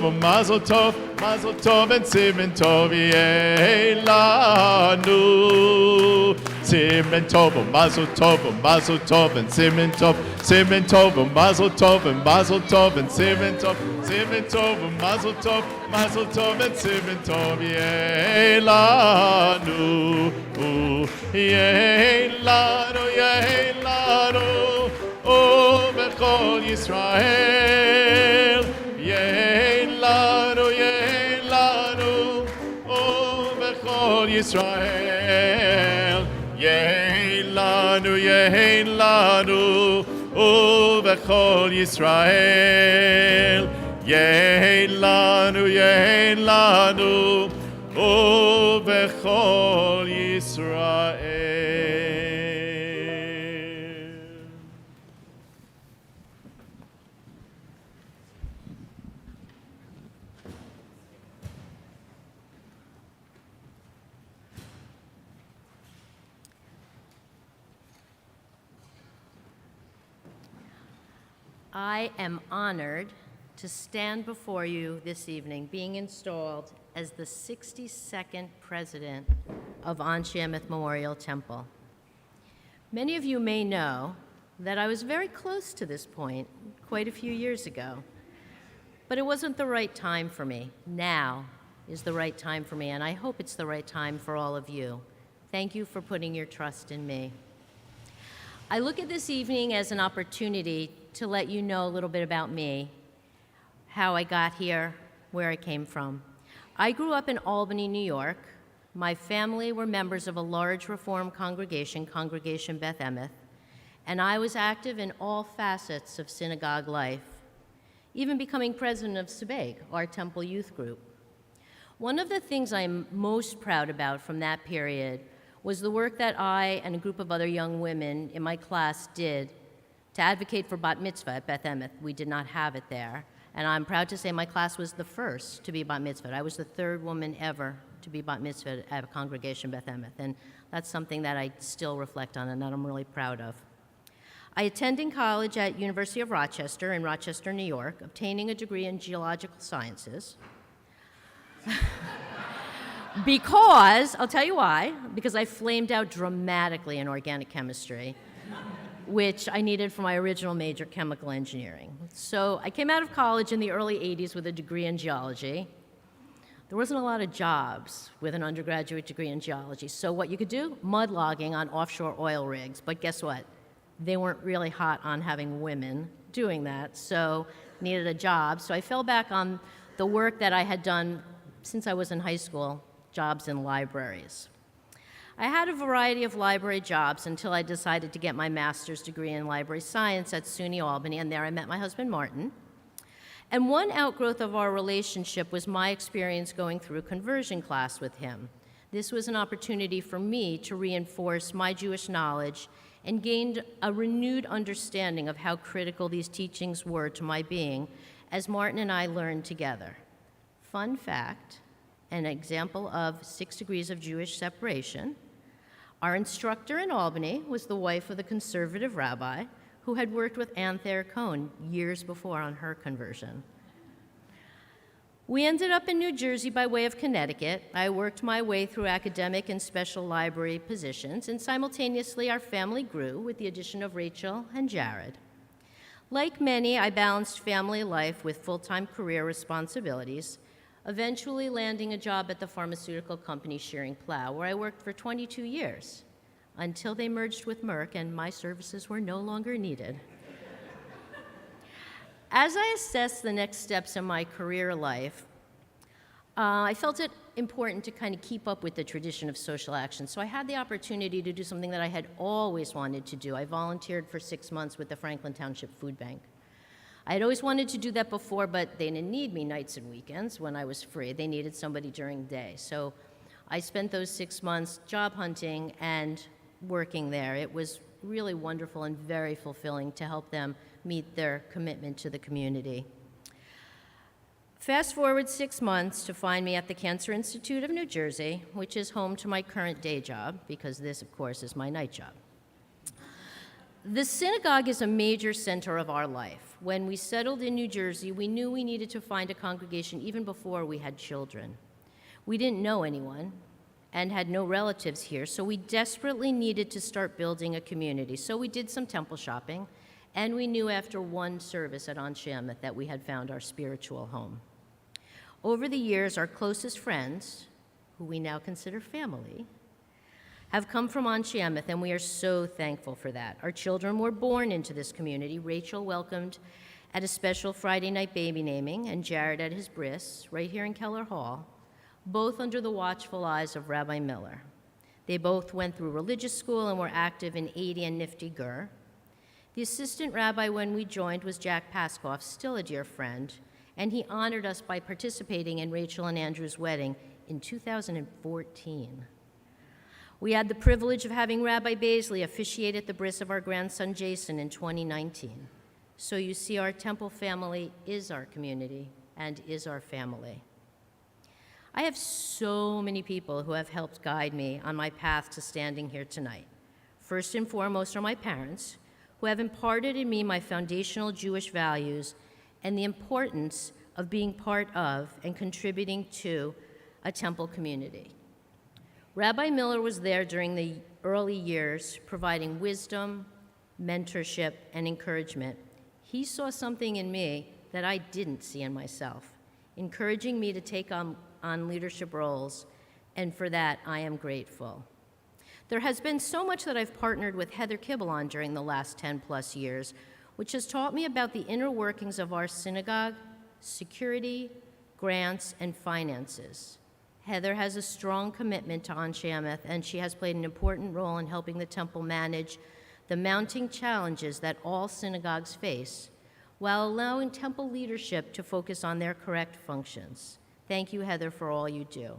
and mazel tov and simen tov yelanu. Simen tov and mazel tov and simen tov and mazel tov and simen tov and mazel tov and simen tov yelanu. Yehlanu, O Bechol Yisrael. Yehlanu, O Bechol Yisrael. Yehlanu, O Bechol Yisrael. Yehlanu, O Bechol Yisrael. I am honored to stand before you this evening, being installed as the 62nd president of Anshe Emeth Memorial Temple. Many of you may know that I was very close to this point quite a few years ago, but it wasn't the right time for me. Now is the right time for me, and I hope it's the right time for all of you. Thank you for putting your trust in me. I look at this evening as an opportunity to let you know a little bit about me, how I got here, where I came from. I grew up in Albany, New York. My family were members of a large Reform congregation, Congregation Beth Emeth, and I was active in all facets of synagogue life, even becoming president of Sebeg, our temple youth group. One of the things I'm most proud about from that period was the work that I and a group of other young women in my class did to advocate for bat mitzvah at Beth Emeth. We did not have it there. And I'm proud to say my class was the first to be bat mitzvah. I was the third woman ever to be bat mitzvah at a congregation Beth Emeth. And that's something that I still reflect on and that I'm really proud of. I attended college at University of Rochester in Rochester, New York, obtaining a degree in geological sciences. Because, I'll tell you why, because I flamed out dramatically in organic chemistry, which I needed for my original major, chemical engineering. So I came out of college in the early 80s with a degree in geology. There wasn't a lot of jobs with an undergraduate degree in geology. So what you could do, mud logging on offshore oil rigs. But guess what? They weren't really hot on having women doing that, so needed a job. So I fell back on the work that I had done since I was in high school, jobs in libraries. I had a variety of library jobs until I decided to get my master's degree in library science at SUNY Albany, and there I met my husband, Martin. And one outgrowth of our relationship was my experience going through a conversion class with him. This was an opportunity for me to reinforce my Jewish knowledge and gained a renewed understanding of how critical these teachings were to my being as Martin and I learned together. Fun fact, an example of 6 degrees of Jewish separation. Our instructor in Albany was the wife of the conservative rabbi who had worked with Ann Thayer Cohen years before on her conversion. We ended up in New Jersey by way of Connecticut. I worked my way through academic and special library positions, and simultaneously our family grew with the addition of Rachel and Jared. Like many, I balanced family life with full-time career responsibilities, eventually landing a job at the pharmaceutical company Shearing Plow, where I worked for 22 years, until they merged with Merck and my services were no longer needed. As I assessed the next steps in my career life, I felt it important to kind of keep up with the tradition of social action. So I had the opportunity to do something that I had always wanted to do. I volunteered for 6 months with the Franklin Township Food Bank. I had always wanted to do that before, but they didn't need me nights and weekends when I was free. They needed somebody during the day. So I spent those 6 months job hunting and working there. It was really wonderful and very fulfilling to help them meet their commitment to the community. Fast forward 6 months to find me at the Cancer Institute of New Jersey, which is home to my current day job, because this, of course, is my night job. The synagogue is a major center of our life. When we settled in New Jersey, we knew we needed to find a congregation even before we had children. We didn't know anyone and had no relatives here, so we desperately needed to start building a community. So we did some temple shopping, and we knew after one service at Anshe Emet that we had found our spiritual home. Over the years, our closest friends, who we now consider family, have come from Anshe Emet, and we are so thankful for that. Our children were born into this community. Rachel welcomed at a special Friday night baby naming, and Jared at his bris, right here in Keller Hall, both under the watchful eyes of Rabbi Miller. They both went through religious school and were active in 80 and Nifty Gur. The assistant rabbi when we joined was Jack Paskoff, still a dear friend, and he honored us by participating in Rachel and Andrew's wedding in 2014. We had the privilege of having Rabbi Baisley officiate at the bris of our grandson Jason in 2019. So you see, our temple family is our community and is our family. I have so many people who have helped guide me on my path to standing here tonight. First and foremost are my parents, who have imparted in me my foundational Jewish values and the importance of being part of and contributing to a temple community. Rabbi Miller was there during the early years, providing wisdom, mentorship, and encouragement. He saw something in me that I didn't see in myself, encouraging me to take on leadership roles, and for that, I am grateful. There has been so much that I've partnered with Heather Kibble on during the last 10+ years, which has taught me about the inner workings of our synagogue, security, grants, and finances. Heather has a strong commitment to Anshe Emet, and she has played an important role in helping the temple manage the mounting challenges that all synagogues face, while allowing temple leadership to focus on their correct functions. Thank you, Heather, for all you do.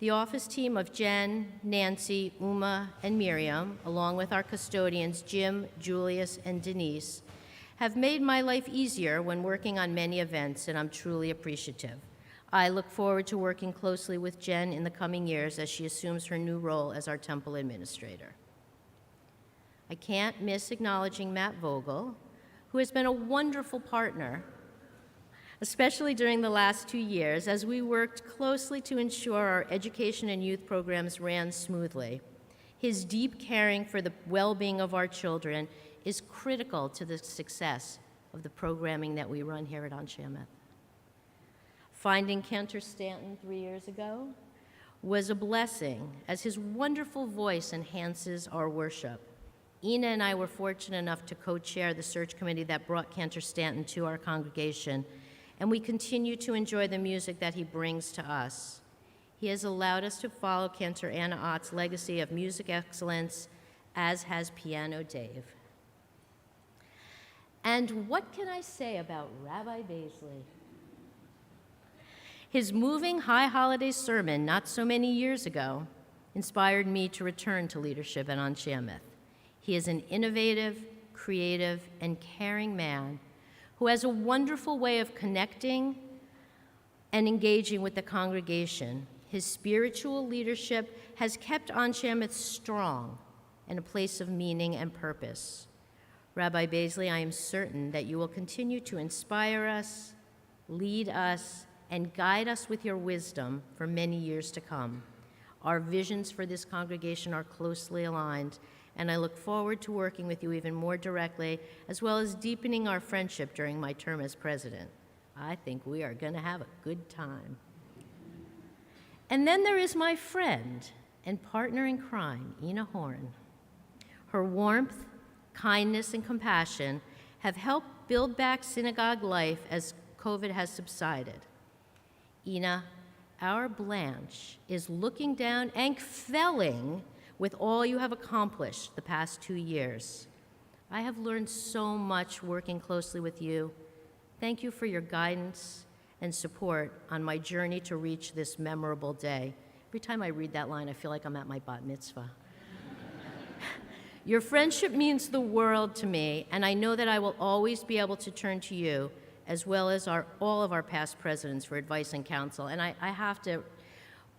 The office team of Jen, Nancy, Uma, and Miriam, along with our custodians Jim, Julius, and Denise, have made my life easier when working on many events, and I'm truly appreciative. I look forward to working closely with Jen in the coming years as she assumes her new role as our temple administrator. I can't miss acknowledging Matt Vogel, who has been a wonderful partner, especially during the last 2 years, as we worked closely to ensure our education and youth programs ran smoothly. His deep caring for the well-being of our children is critical to the success of the programming that we run here at Anshe Emet. Finding Cantor Stanton 3 years ago was a blessing, as his wonderful voice enhances our worship. Ina and I were fortunate enough to co-chair the search committee that brought Cantor Stanton to our congregation, and we continue to enjoy the music that he brings to us. He has allowed us to follow Cantor Anna Ott's legacy of music excellence, as has Piano Dave. And what can I say about Rabbi Baisley? His moving high holiday sermon not so many years ago inspired me to return to leadership at Anshe Emet. He is an innovative, creative, and caring man who has a wonderful way of connecting and engaging with the congregation. His spiritual leadership has kept Anshe Emet strong in a place of meaning and purpose. Rabbi Baisley, I am certain that you will continue to inspire us, lead us, and guide us with your wisdom for many years to come. Our visions for this congregation are closely aligned, and I look forward to working with you even more directly, as well as deepening our friendship during my term as president. I think we are going to have a good time. And then there is my friend and partner in crime, Ina Horn. Her warmth, kindness, and compassion have helped build back synagogue life as COVID has subsided. Ina, our Blanche, is looking down and kvelling with all you have accomplished the past 2 years. I have learned so much working closely with you. Thank you for your guidance and support on my journey to reach this memorable day. Every time I read that line, I feel like I'm at my bat mitzvah. Your friendship means the world to me, and I know that I will always be able to turn to you as well as all of our past presidents for advice and counsel. And I have to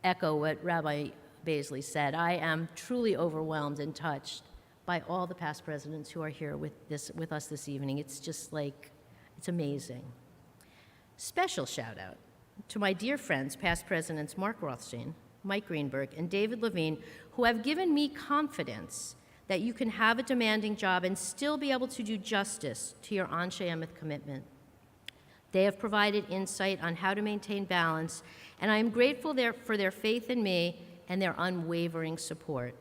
echo what Rabbi Baisley said. I am truly overwhelmed and touched by all the past presidents who are here with us this evening. It's just like, it's amazing. Special shout out to my dear friends, past presidents Mark Rothstein, Mike Greenberg, and David Levine, who have given me confidence that you can have a demanding job and still be able to do justice to your Anshe Emeth commitment. They have provided insight on how to maintain balance, and I am grateful for their faith in me and their unwavering support.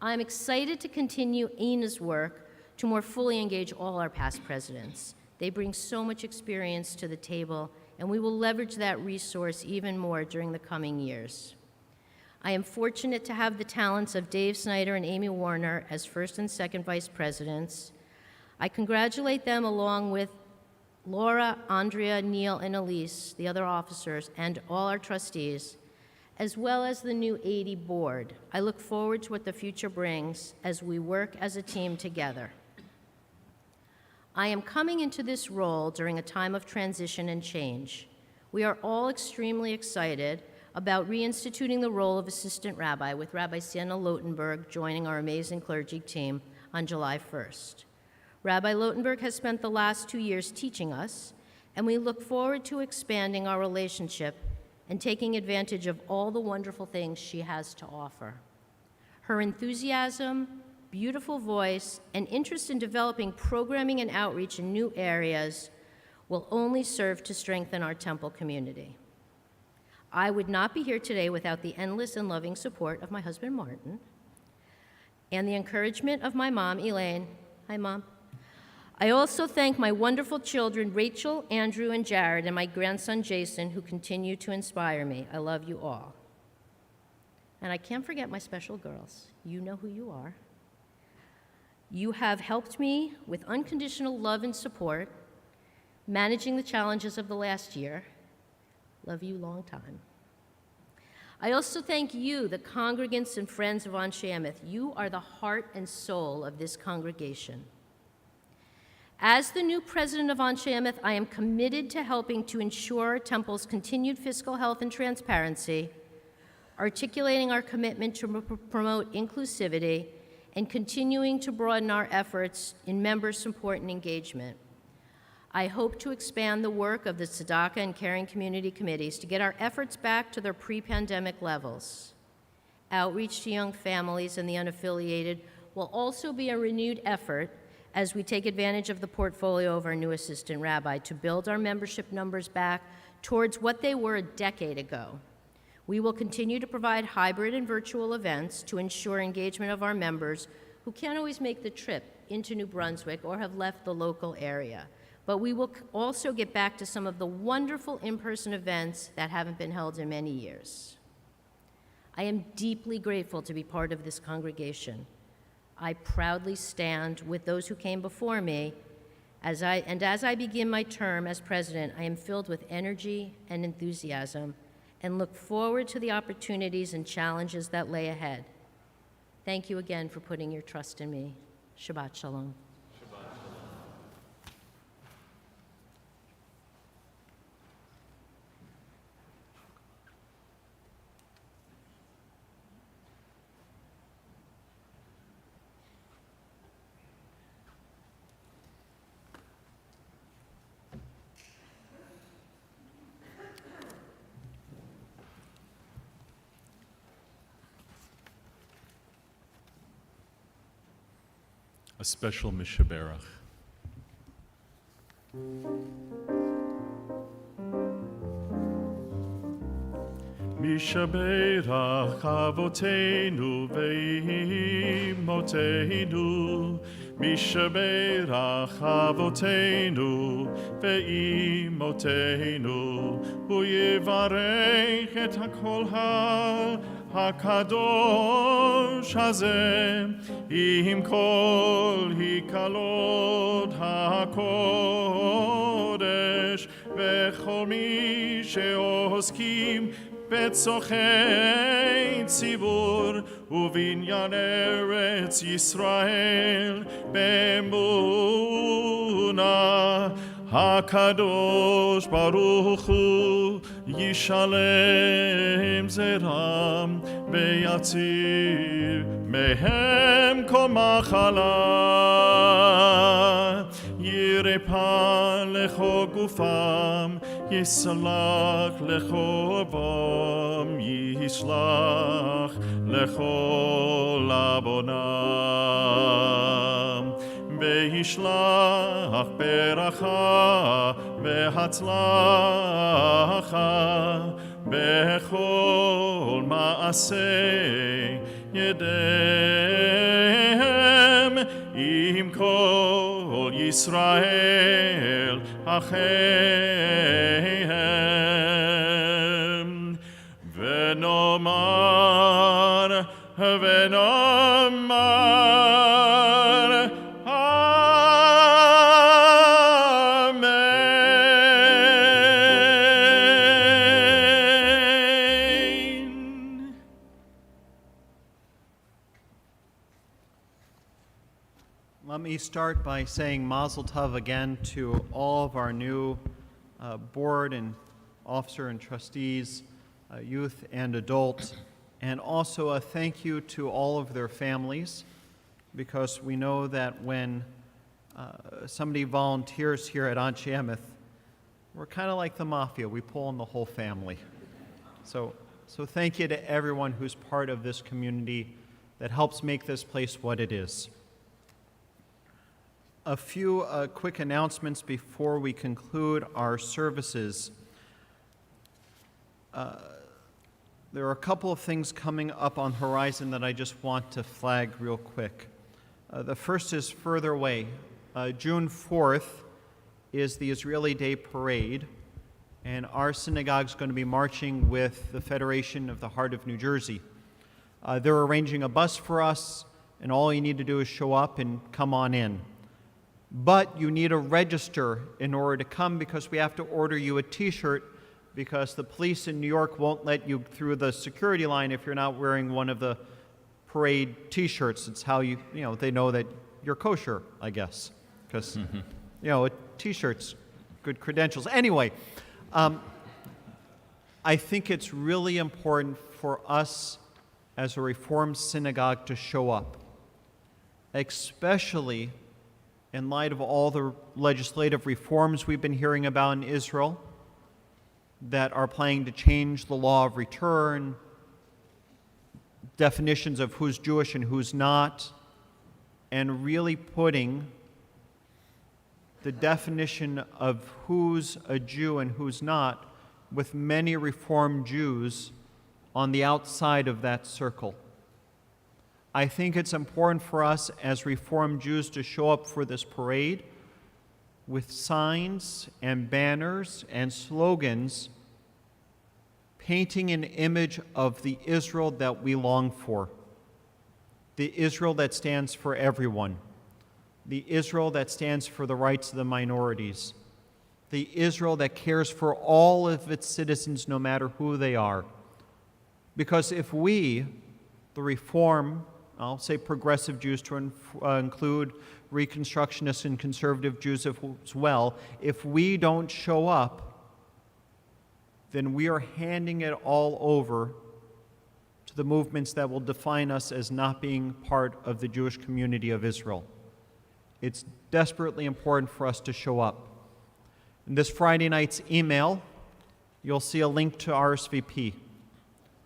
I'm excited to continue Ina's work to more fully engage all our past presidents. They bring so much experience to the table, and we will leverage that resource even more during the coming years. I am fortunate to have the talents of Dave Snyder and Amy Warner as first and second vice presidents. I congratulate them along with Laura, Andrea, Neil, and Elise, the other officers, and all our trustees, as well as the new 80 board. I look forward to what the future brings as we work as a team together. I am coming into this role during a time of transition and change. We are all extremely excited about reinstituting the role of assistant rabbi, with Rabbi Sienna Lotenberg joining our amazing clergy team on July 1st. Rabbi Lotenberg has spent the last 2 years teaching us, and we look forward to expanding our relationship and taking advantage of all the wonderful things she has to offer. Her enthusiasm, beautiful voice, and interest in developing programming and outreach in new areas will only serve to strengthen our temple community. I would not be here today without the endless and loving support of my husband, Martin, and the encouragement of my mom, Elaine. Hi, Mom. I also thank my wonderful children, Rachel, Andrew, and Jared, and my grandson, Jason, who continue to inspire me. I love you all. And I can't forget my special girls. You know who you are. You have helped me with unconditional love and support, managing the challenges of the last year. Love you long time. I also thank you, the congregants and friends of Anshe Emeth. You are the heart and soul of this congregation. As the new president of Anshe Emeth, I am committed to helping to ensure our temple's continued fiscal health and transparency, articulating our commitment to promote inclusivity, and continuing to broaden our efforts in member support and engagement. I hope to expand the work of the Tzedakah and Caring Community Committees to get our efforts back to their pre-pandemic levels. Outreach to young families and the unaffiliated will also be a renewed effort as we take advantage of the portfolio of our new assistant rabbi to build our membership numbers back towards what they were a decade ago. We will continue to provide hybrid and virtual events to ensure engagement of our members who can't always make the trip into New Brunswick or have left the local area. But we will also get back to some of the wonderful in-person events that haven't been held in many years. I am deeply grateful to be part of this congregation. I proudly stand with those who came before me. As I begin my term as president, I am filled with energy and enthusiasm and look forward to the opportunities and challenges that lay ahead. Thank you again for putting your trust in me. Shabbat Shalom. A special Mishaberach. Mishaberach Avoteinu ve'imotenu, Mishaberach Avoteinu ve'imotenu, Hu yivarech et hakol HaKadosh hazeh im kol hikalot HaKodesh v'chol mi she'oskim בצורכי ציבור ובניין ארץ ישראל באמונה HaKadosh Baruch Hu Yishalem Zeram Veyatzir Mehem Kol Machala Yirepa Lecho Gufam Yisalach Lecho Bom Yishlach Lecho Labonam Ve'yishlach beracha ve'hatzlacha bechol ma'aseh yedem im kol Yisrael acheihem ve'nomar Let me start by saying Mazel Tov again to all of our new board and officer and trustees, youth and adult, and also a thank you to all of their families, because we know that when somebody volunteers here at Anshe Emeth, we're kind of like the mafia. We pull in the whole family. So thank you to everyone who's part of this community that helps make this place what it is. A few quick announcements before we conclude our services. There are a couple of things coming up on the horizon that I just want to flag real quick. The first is further away. June 4th is the Israeli Day Parade, and our synagogue is going to be marching with the Federation of the Heart of New Jersey. They're arranging a bus for us, and all you need to do is show up and come on in. But you need to register in order to come, because we have to order you a t-shirt, because the police in New York won't let you through the security line if you're not wearing one of the parade t-shirts. It's how they know that you're kosher, I guess, because, a t-shirt's good credentials. Anyway, I think it's really important for us as a Reformed synagogue to show up, especially in light of all the legislative reforms we've been hearing about in Israel that are planning to change the law of return, definitions of who's Jewish and who's not, and really putting the definition of who's a Jew and who's not with many Reformed Jews on the outside of that circle. I think it's important for us as Reformed Jews to show up for this parade with signs and banners and slogans painting an image of the Israel that we long for, the Israel that stands for everyone, the Israel that stands for the rights of the minorities, the Israel that cares for all of its citizens no matter who they are. Because if we, the Reform, I'll say progressive Jews to include Reconstructionists and conservative Jews as well, if we don't show up, then we are handing it all over to the movements that will define us as not being part of the Jewish community of Israel. It's desperately important for us to show up. In this Friday night's email, you'll see a link to RSVP.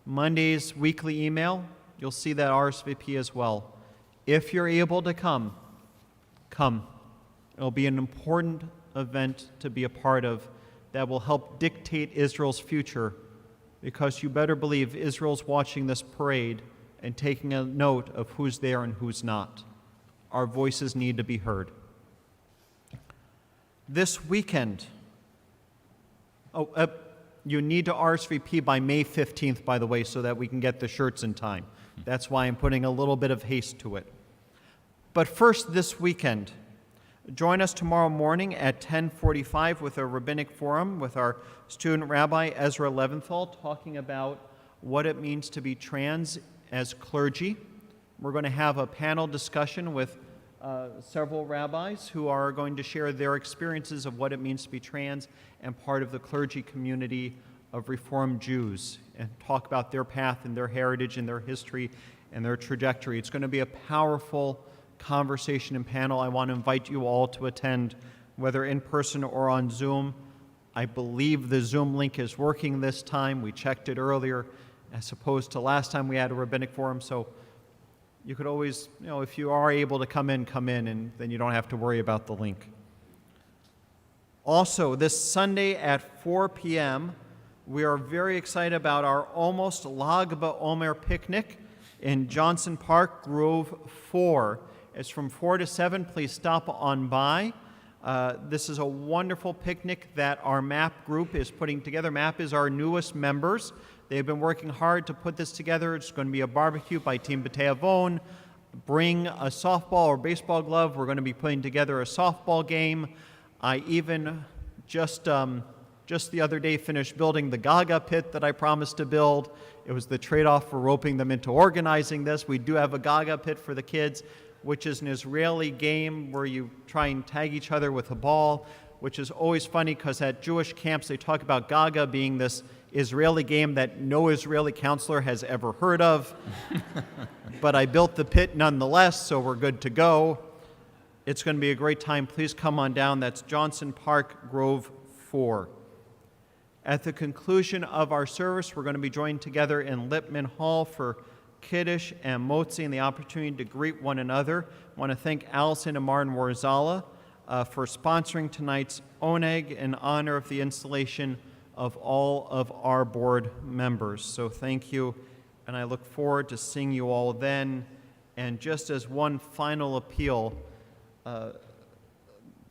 Monday's weekly email, you'll see that RSVP as well. If you're able to come. It'll be an important event to be a part of that will help dictate Israel's future, because you better believe Israel's watching this parade and taking a note of who's there and who's not. Our voices need to be heard. This weekend, you need to RSVP by May 15th, by the way, so that we can get the shirts in time. That's why I'm putting a little bit of haste to it. But first, this weekend, join us tomorrow morning at 10:45 with a rabbinic forum with our student rabbi, Ezra Leventhal, talking about what it means to be trans as clergy. We're going to have a panel discussion with several rabbis who are going to share their experiences of what it means to be trans and part of the clergy community of Reformed Jews, and talk about their path and their heritage and their history and their trajectory. It's going to be a powerful conversation and panel. I want to invite you all to attend, whether in person or on Zoom. I believe the Zoom link is working this time. We checked it earlier, as opposed to last time we had a rabbinic forum. So you could always, if you are able to come in, and then you don't have to worry about the link. Also, this Sunday at 4 p.m., we are very excited about our almost Lag BaOmer picnic in Johnson Park, Grove 4. It's from 4 to 7. Please stop on by. This is a wonderful picnic that our MAP group is putting together. MAP is our newest members. They've been working hard to put this together. It's going to be a barbecue by Team B'Teavon. Bring a softball or baseball glove. We're going to be putting together a softball game. I even just the other day finished building the Gaga pit that I promised to build. It was the trade-off for roping them into organizing this. We do have a Gaga pit for the kids, which is an Israeli game where you try and tag each other with a ball, which is always funny because at Jewish camps they talk about Gaga being this Israeli game that no Israeli counselor has ever heard of. But I built the pit nonetheless, so we're good to go. It's going to be a great time. Please come on down. That's Johnson Park, Grove 4. At the conclusion of our service, we're going to be joined together in Lippman Hall for Kiddush and Motzi and the opportunity to greet one another. I want to thank Allison and Martin Warzala for sponsoring tonight's Oneg in honor of the installation of all of our board members. So thank you, and I look forward to seeing you all then. And just as one final appeal,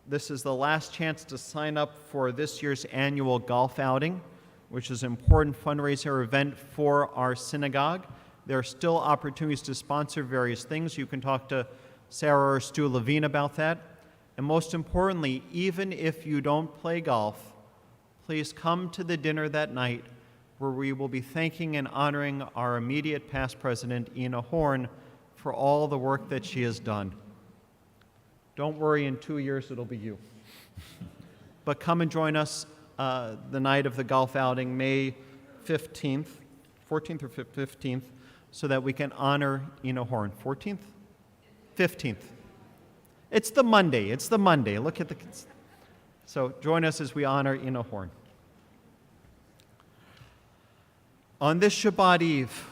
this is the last chance to sign up for this year's annual golf outing, which is an important fundraiser event for our synagogue. There are still opportunities to sponsor various things. You can talk to Sarah or Stu Levine about that. And most importantly, even if you don't play golf, please come to the dinner that night where we will be thanking and honoring our immediate past president, Ina Horn, for all the work that she has done. Don't worry, in 2 years it'll be you. But come and join us the night of the golf outing, May 15th, 14th or 15th, so that we can honor Ina Horn. 14th? 15th. It's the Monday. Look at the... So join us as we honor Ina Horn. On this Shabbat Eve,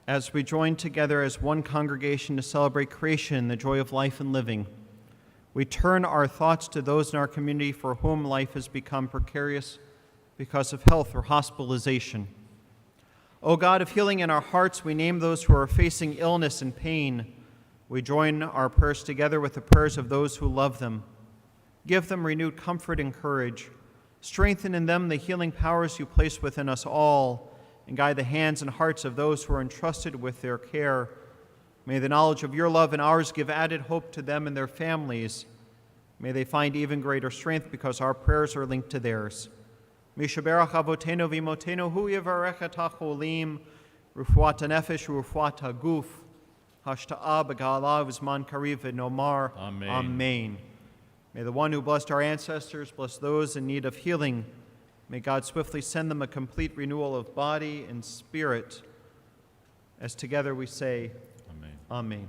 as we join together as one congregation to celebrate creation, the joy of life and living, we turn our thoughts to those in our community for whom life has become precarious because of health or hospitalization. O God of healing in our hearts, we name those who are facing illness and pain. We join our prayers together with the prayers of those who love them. Give them renewed comfort and courage. Strengthen in them the healing powers you place within us all, and guide the hands and hearts of those who are entrusted with their care. May the knowledge of your love and ours give added hope to them and their families. May they find even greater strength because our prayers are linked to theirs. Mishaberach avotenu v'imotenu hu yivarech et hacholim, rufuat hanefesh u'rufuat haguf, hashta'a b'ga'ala v'zman kariv v'nomar. Amen. Amen. May the one who blessed our ancestors bless those in need of healing. May God swiftly send them a complete renewal of body and spirit. As together we say, Amen.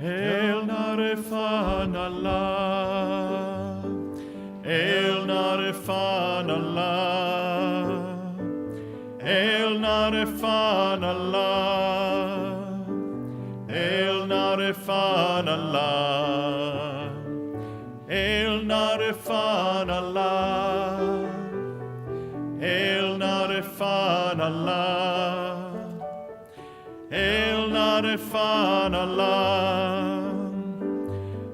El narefan Allah, El narefan Allah, El narefan Allah, El narefan Allah, El narefan Allah, El narefan Allah, El narefan Allah,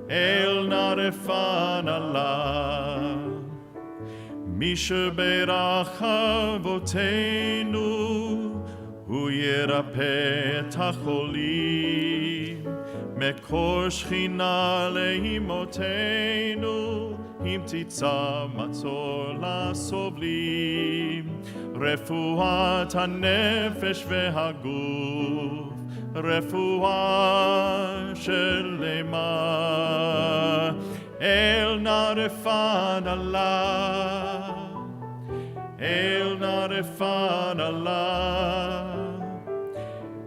El narefan Allah. Misha berach avotenu, hu yirapeh et hacholim. מקור שכינה לאמותינו, המציצה מצור לסובלים, רפואת הנפש והגוף, רפואה שלמה. אל נא רפד עליו, אל נא רפד עליו,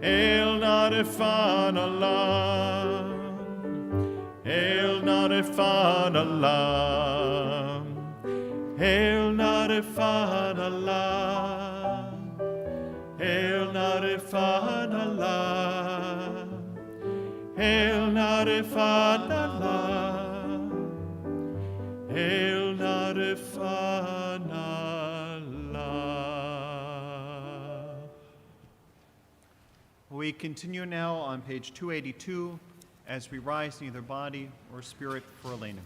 אל נא רפד עליו, אל נא רפד עליו, אל נא רפד עליו, אל נא רפד עליו, אל נא רפד עליו, אל נא רפד עליו. We continue now on page 282 as we rise in either body or spirit for Elena.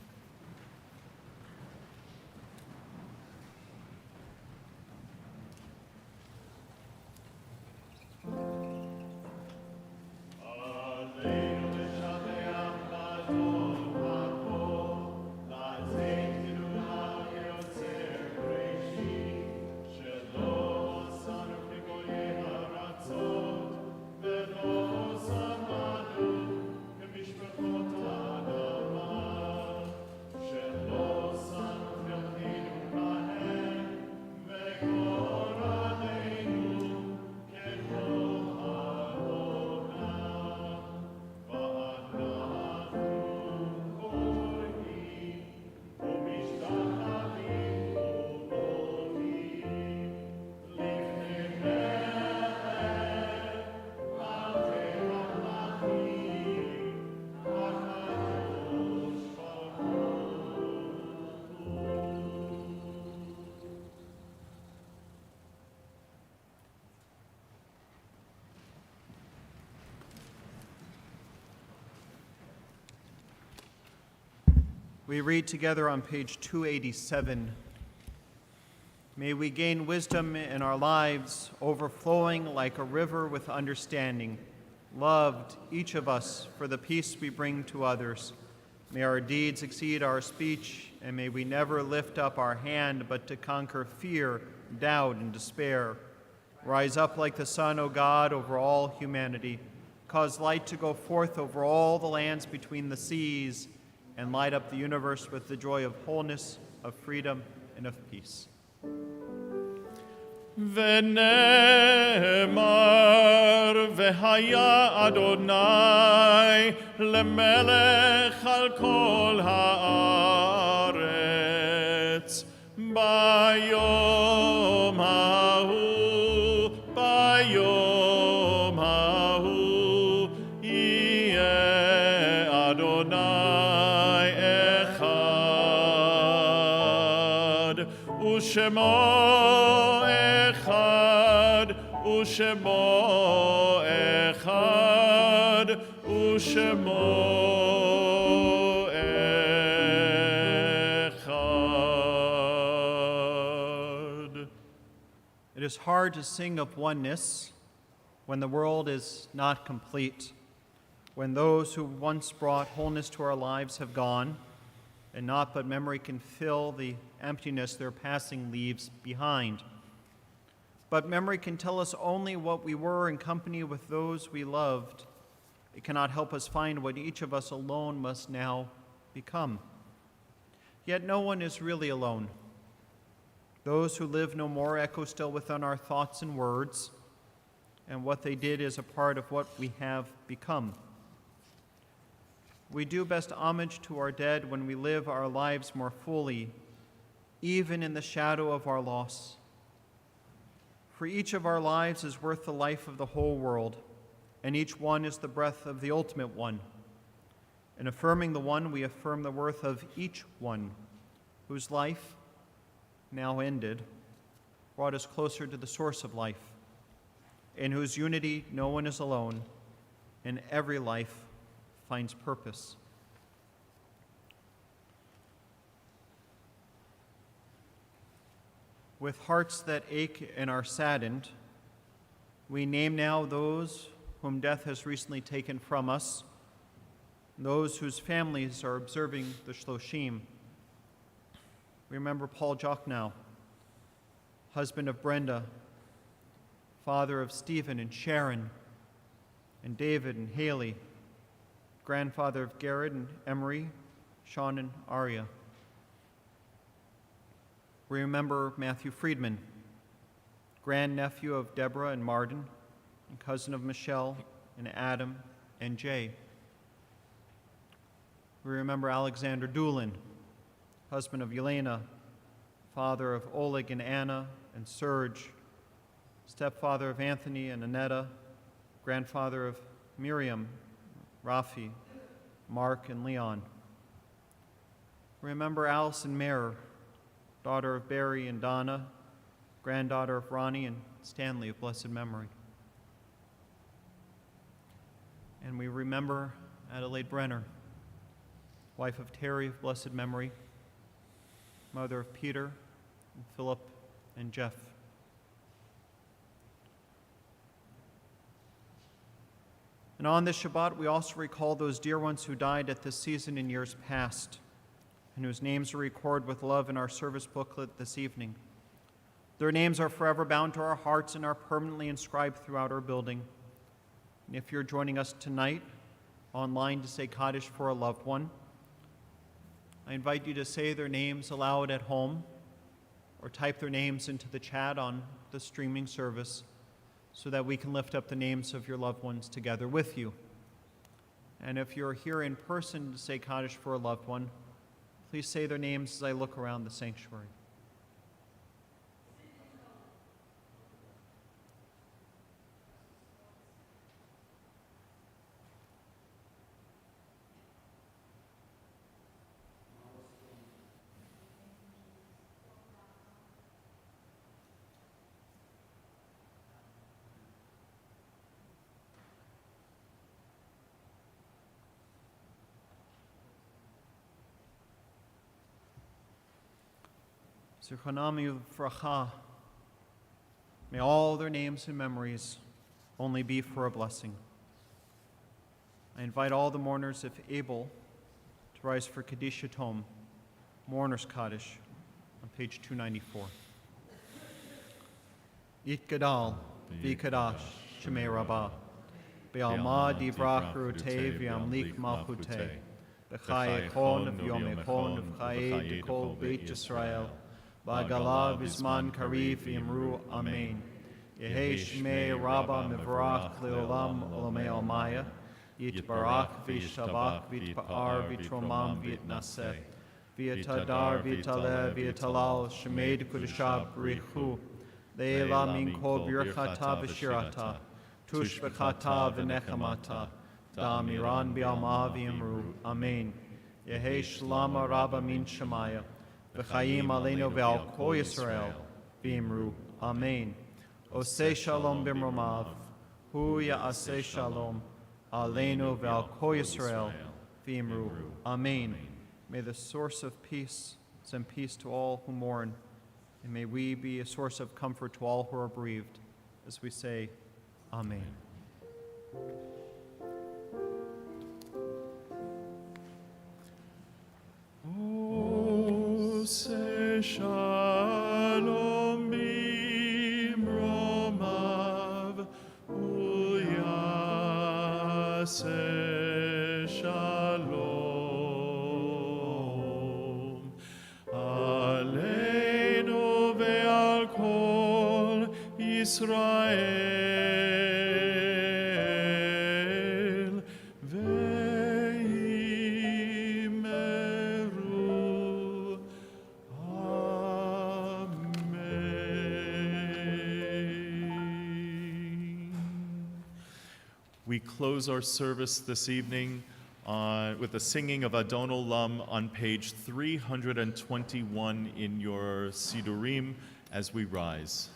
We read together on page 287. May we gain wisdom in our lives, overflowing like a river with understanding, loved, each of us, for the peace we bring to others. May our deeds exceed our speech, and may we never lift up our hand but to conquer fear, doubt, and despair. Rise up like the sun, O God, over all humanity. Cause light to go forth over all the lands between the seas, and light up the universe with the joy of wholeness, of freedom, and of peace. ונאמר והיה אדוני למלך על כל הארץ ביום ההוא, ביום ההוא יהיה אדוני אחד ושמו ושמו אחד, ושמו אחד. It is hard to sing of oneness when the world is not complete, when those who once brought wholeness to our lives have gone, and naught but memory can fill the emptiness their passing leaves behind. But memory can tell us only what we were in company with those we loved. It cannot help us find what each of us alone must now become. Yet no one is really alone. Those who live no more echo still within our thoughts and words, and what they did is a part of what we have become. We do best homage to our dead when we live our lives more fully, even in the shadow of our loss. For each of our lives is worth the life of the whole world, and each one is the breath of the ultimate one. In affirming the one, we affirm the worth of each one, whose life, now ended, brought us closer to the source of life, in whose unity no one is alone, and every life finds purpose. With hearts that ache and are saddened, we name now those whom death has recently taken from us, and those whose families are observing the Shloshim. We remember Paul Jochnow, husband of Brenda, father of Stephen and Sharon, and David and Haley, grandfather of Garrett and Emery, Sean and Aria. We remember Matthew Friedman, grandnephew of Deborah and Martin, and cousin of Michelle and Adam and Jay. We remember Alexander Doolin, husband of Yelena, father of Oleg and Anna and Serge, stepfather of Anthony and Annetta, grandfather of Miriam, Rafi, Mark, and Leon. Remember Allison Mayer, daughter of Barry and Donna, granddaughter of Ronnie and Stanley of blessed memory. And we remember Adelaide Brenner, wife of Terry of blessed memory, mother of Peter, and Philip, and Jeff. And on this Shabbat, we also recall those dear ones who died at this season in years past, and whose names are recorded with love in our service booklet this evening. Their names are forever bound to our hearts and are permanently inscribed throughout our building. And if you're joining us tonight online to say Kaddish for a loved one, I invite you to say their names aloud at home or type their names into the chat on the streaming service so that we can lift up the names of your loved ones together with you. And if you're here in person to say Kaddish for a loved one, please say their names as I look around the sanctuary. Zichronam Uvracha. May all their names and memories only be for a blessing. I invite all the mourners, if able, to rise for Kaddish Yatom, Mourner's Kaddish, on page 294. It Gadal, Vikadash, Shemei Rabbah, Be'alma Divrach Rute, V'amlik Malchute, B'chai Echon, V'yom Echon, V'chai Dekol Beit Yisrael, Ba'gala V'zman Kariv Yimru Amen. Yehei Shmei Rabba Mivrach Leolam Olamei Almaya, Yitbarak V'yishtabak V'yitpa'ar V'yitromam V'yitnaseh, V'yitadar V'yitaleh V'yitalal Shemed Kudeshab Richu, Le'ela Min Kol Birchata V'shirata, Tush V'chata V'nechamata, Da'amiran B'alma V'yimru Amen. Yehei Shlama Rabba Min Shemaya, V'chaim Aleinu V'al Kol Yisrael V'yimru Amen. Oseh Shalom B'mromav, Hu Ya'aseh Shalom Aleinu V'al Kol Yisrael V'yimru Amen. May the source of peace send peace to all who mourn, and may we be a source of comfort to all who are bereaved, as we say, Amen. Oseh Shalom B'mromav, Hu Ya'aseh Shalom Aleinu Ve'al Kol Yisrael Ve'yimeru Amen. We close our service this evening with the singing of Adon Olam on page 321 in your Sidurim as we rise.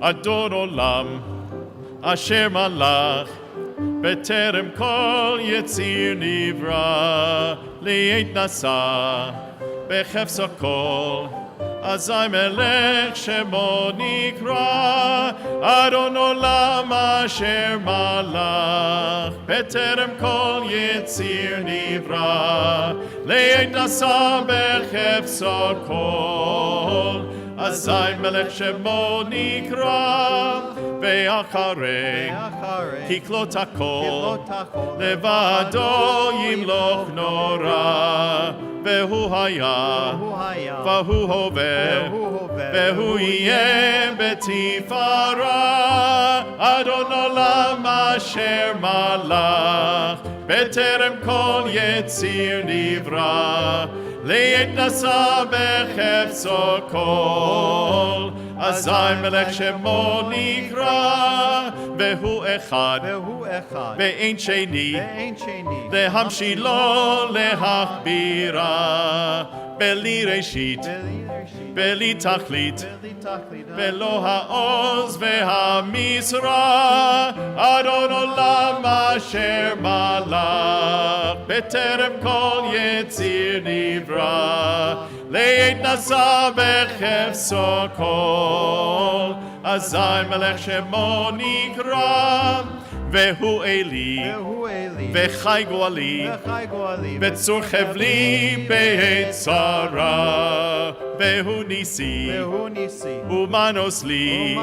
Adon Olam, Asher Malach, Beterem Kol Yetzir Nivra, Li'et Nasa, Bechefsa Kol, אזי מלך שמו נקרא, אדון עולם אשר מלך, בטרם כל יציר נברא, לעת נשא בחפצו כל, אזי מלך שמו נקרא, ואחרי ככלות הכל, לבדו ימלוך נורא, והוא היה, והוא הווה, והוא יהיה בתפארה, אדון עולם אשר מלך, בטרם כל יציר נברא, לעת נשא בחפצו כל, אזי מלך שמו נקרא, והוא אחד, ואין שני, להמשילו להכבירה, בלי ראשית, בלי תכלית, ולא העוז והמשרה, אדון עולם אשר מלך, בטרם כל יציר נברא, לעת נשא בחפצו כל, אזי מלך שמו נקרא, והוא אלי, וחי גואלי, וצור חבלי בעת צרה, והוא ניסי, ומנוס לי,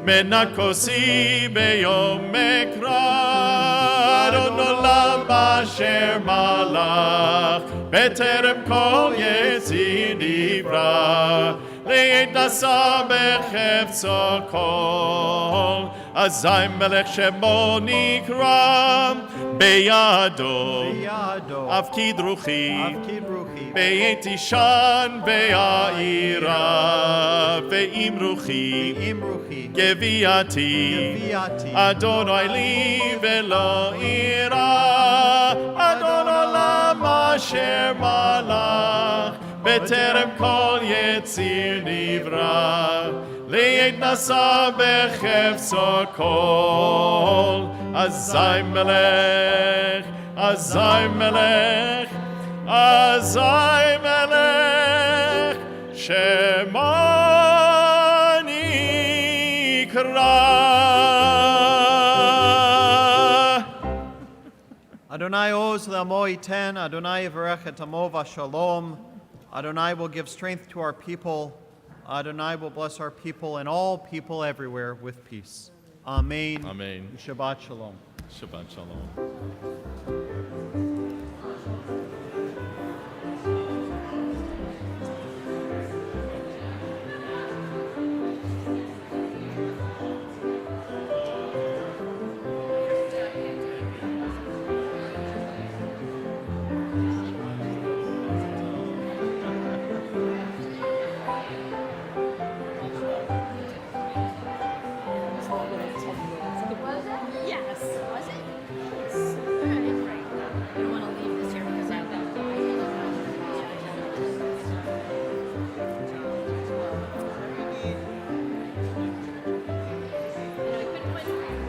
מנקוסי ביום מקרא, אדון עולם אשר מלך, בטרם כל יציר נברא, לעת נשא בחפצו כל, אזי מלך שמו נקרא, בידו אבקיד רוחי, בעת תישן ויעירה, ועם רוחי גוויעתי, אדוני לי ולא אירא, אדון עולם אשר מלך, בטרם כל יציר נברא, לעת נשא בחפצו כל, אזי מלך, אזי מלך, אזי מלך, שמו נקרא. Adonai oz le'amo iten, Adonai yivarech et amo v'shalom. Adonai will give strength to our people. Adonai will bless our people and all people everywhere with peace. Amen. Amen. Shabbat shalom. Shabbat shalom. Yes. Was it? Yes. All right, great. I don't want to leave this here because I've got I couldn't find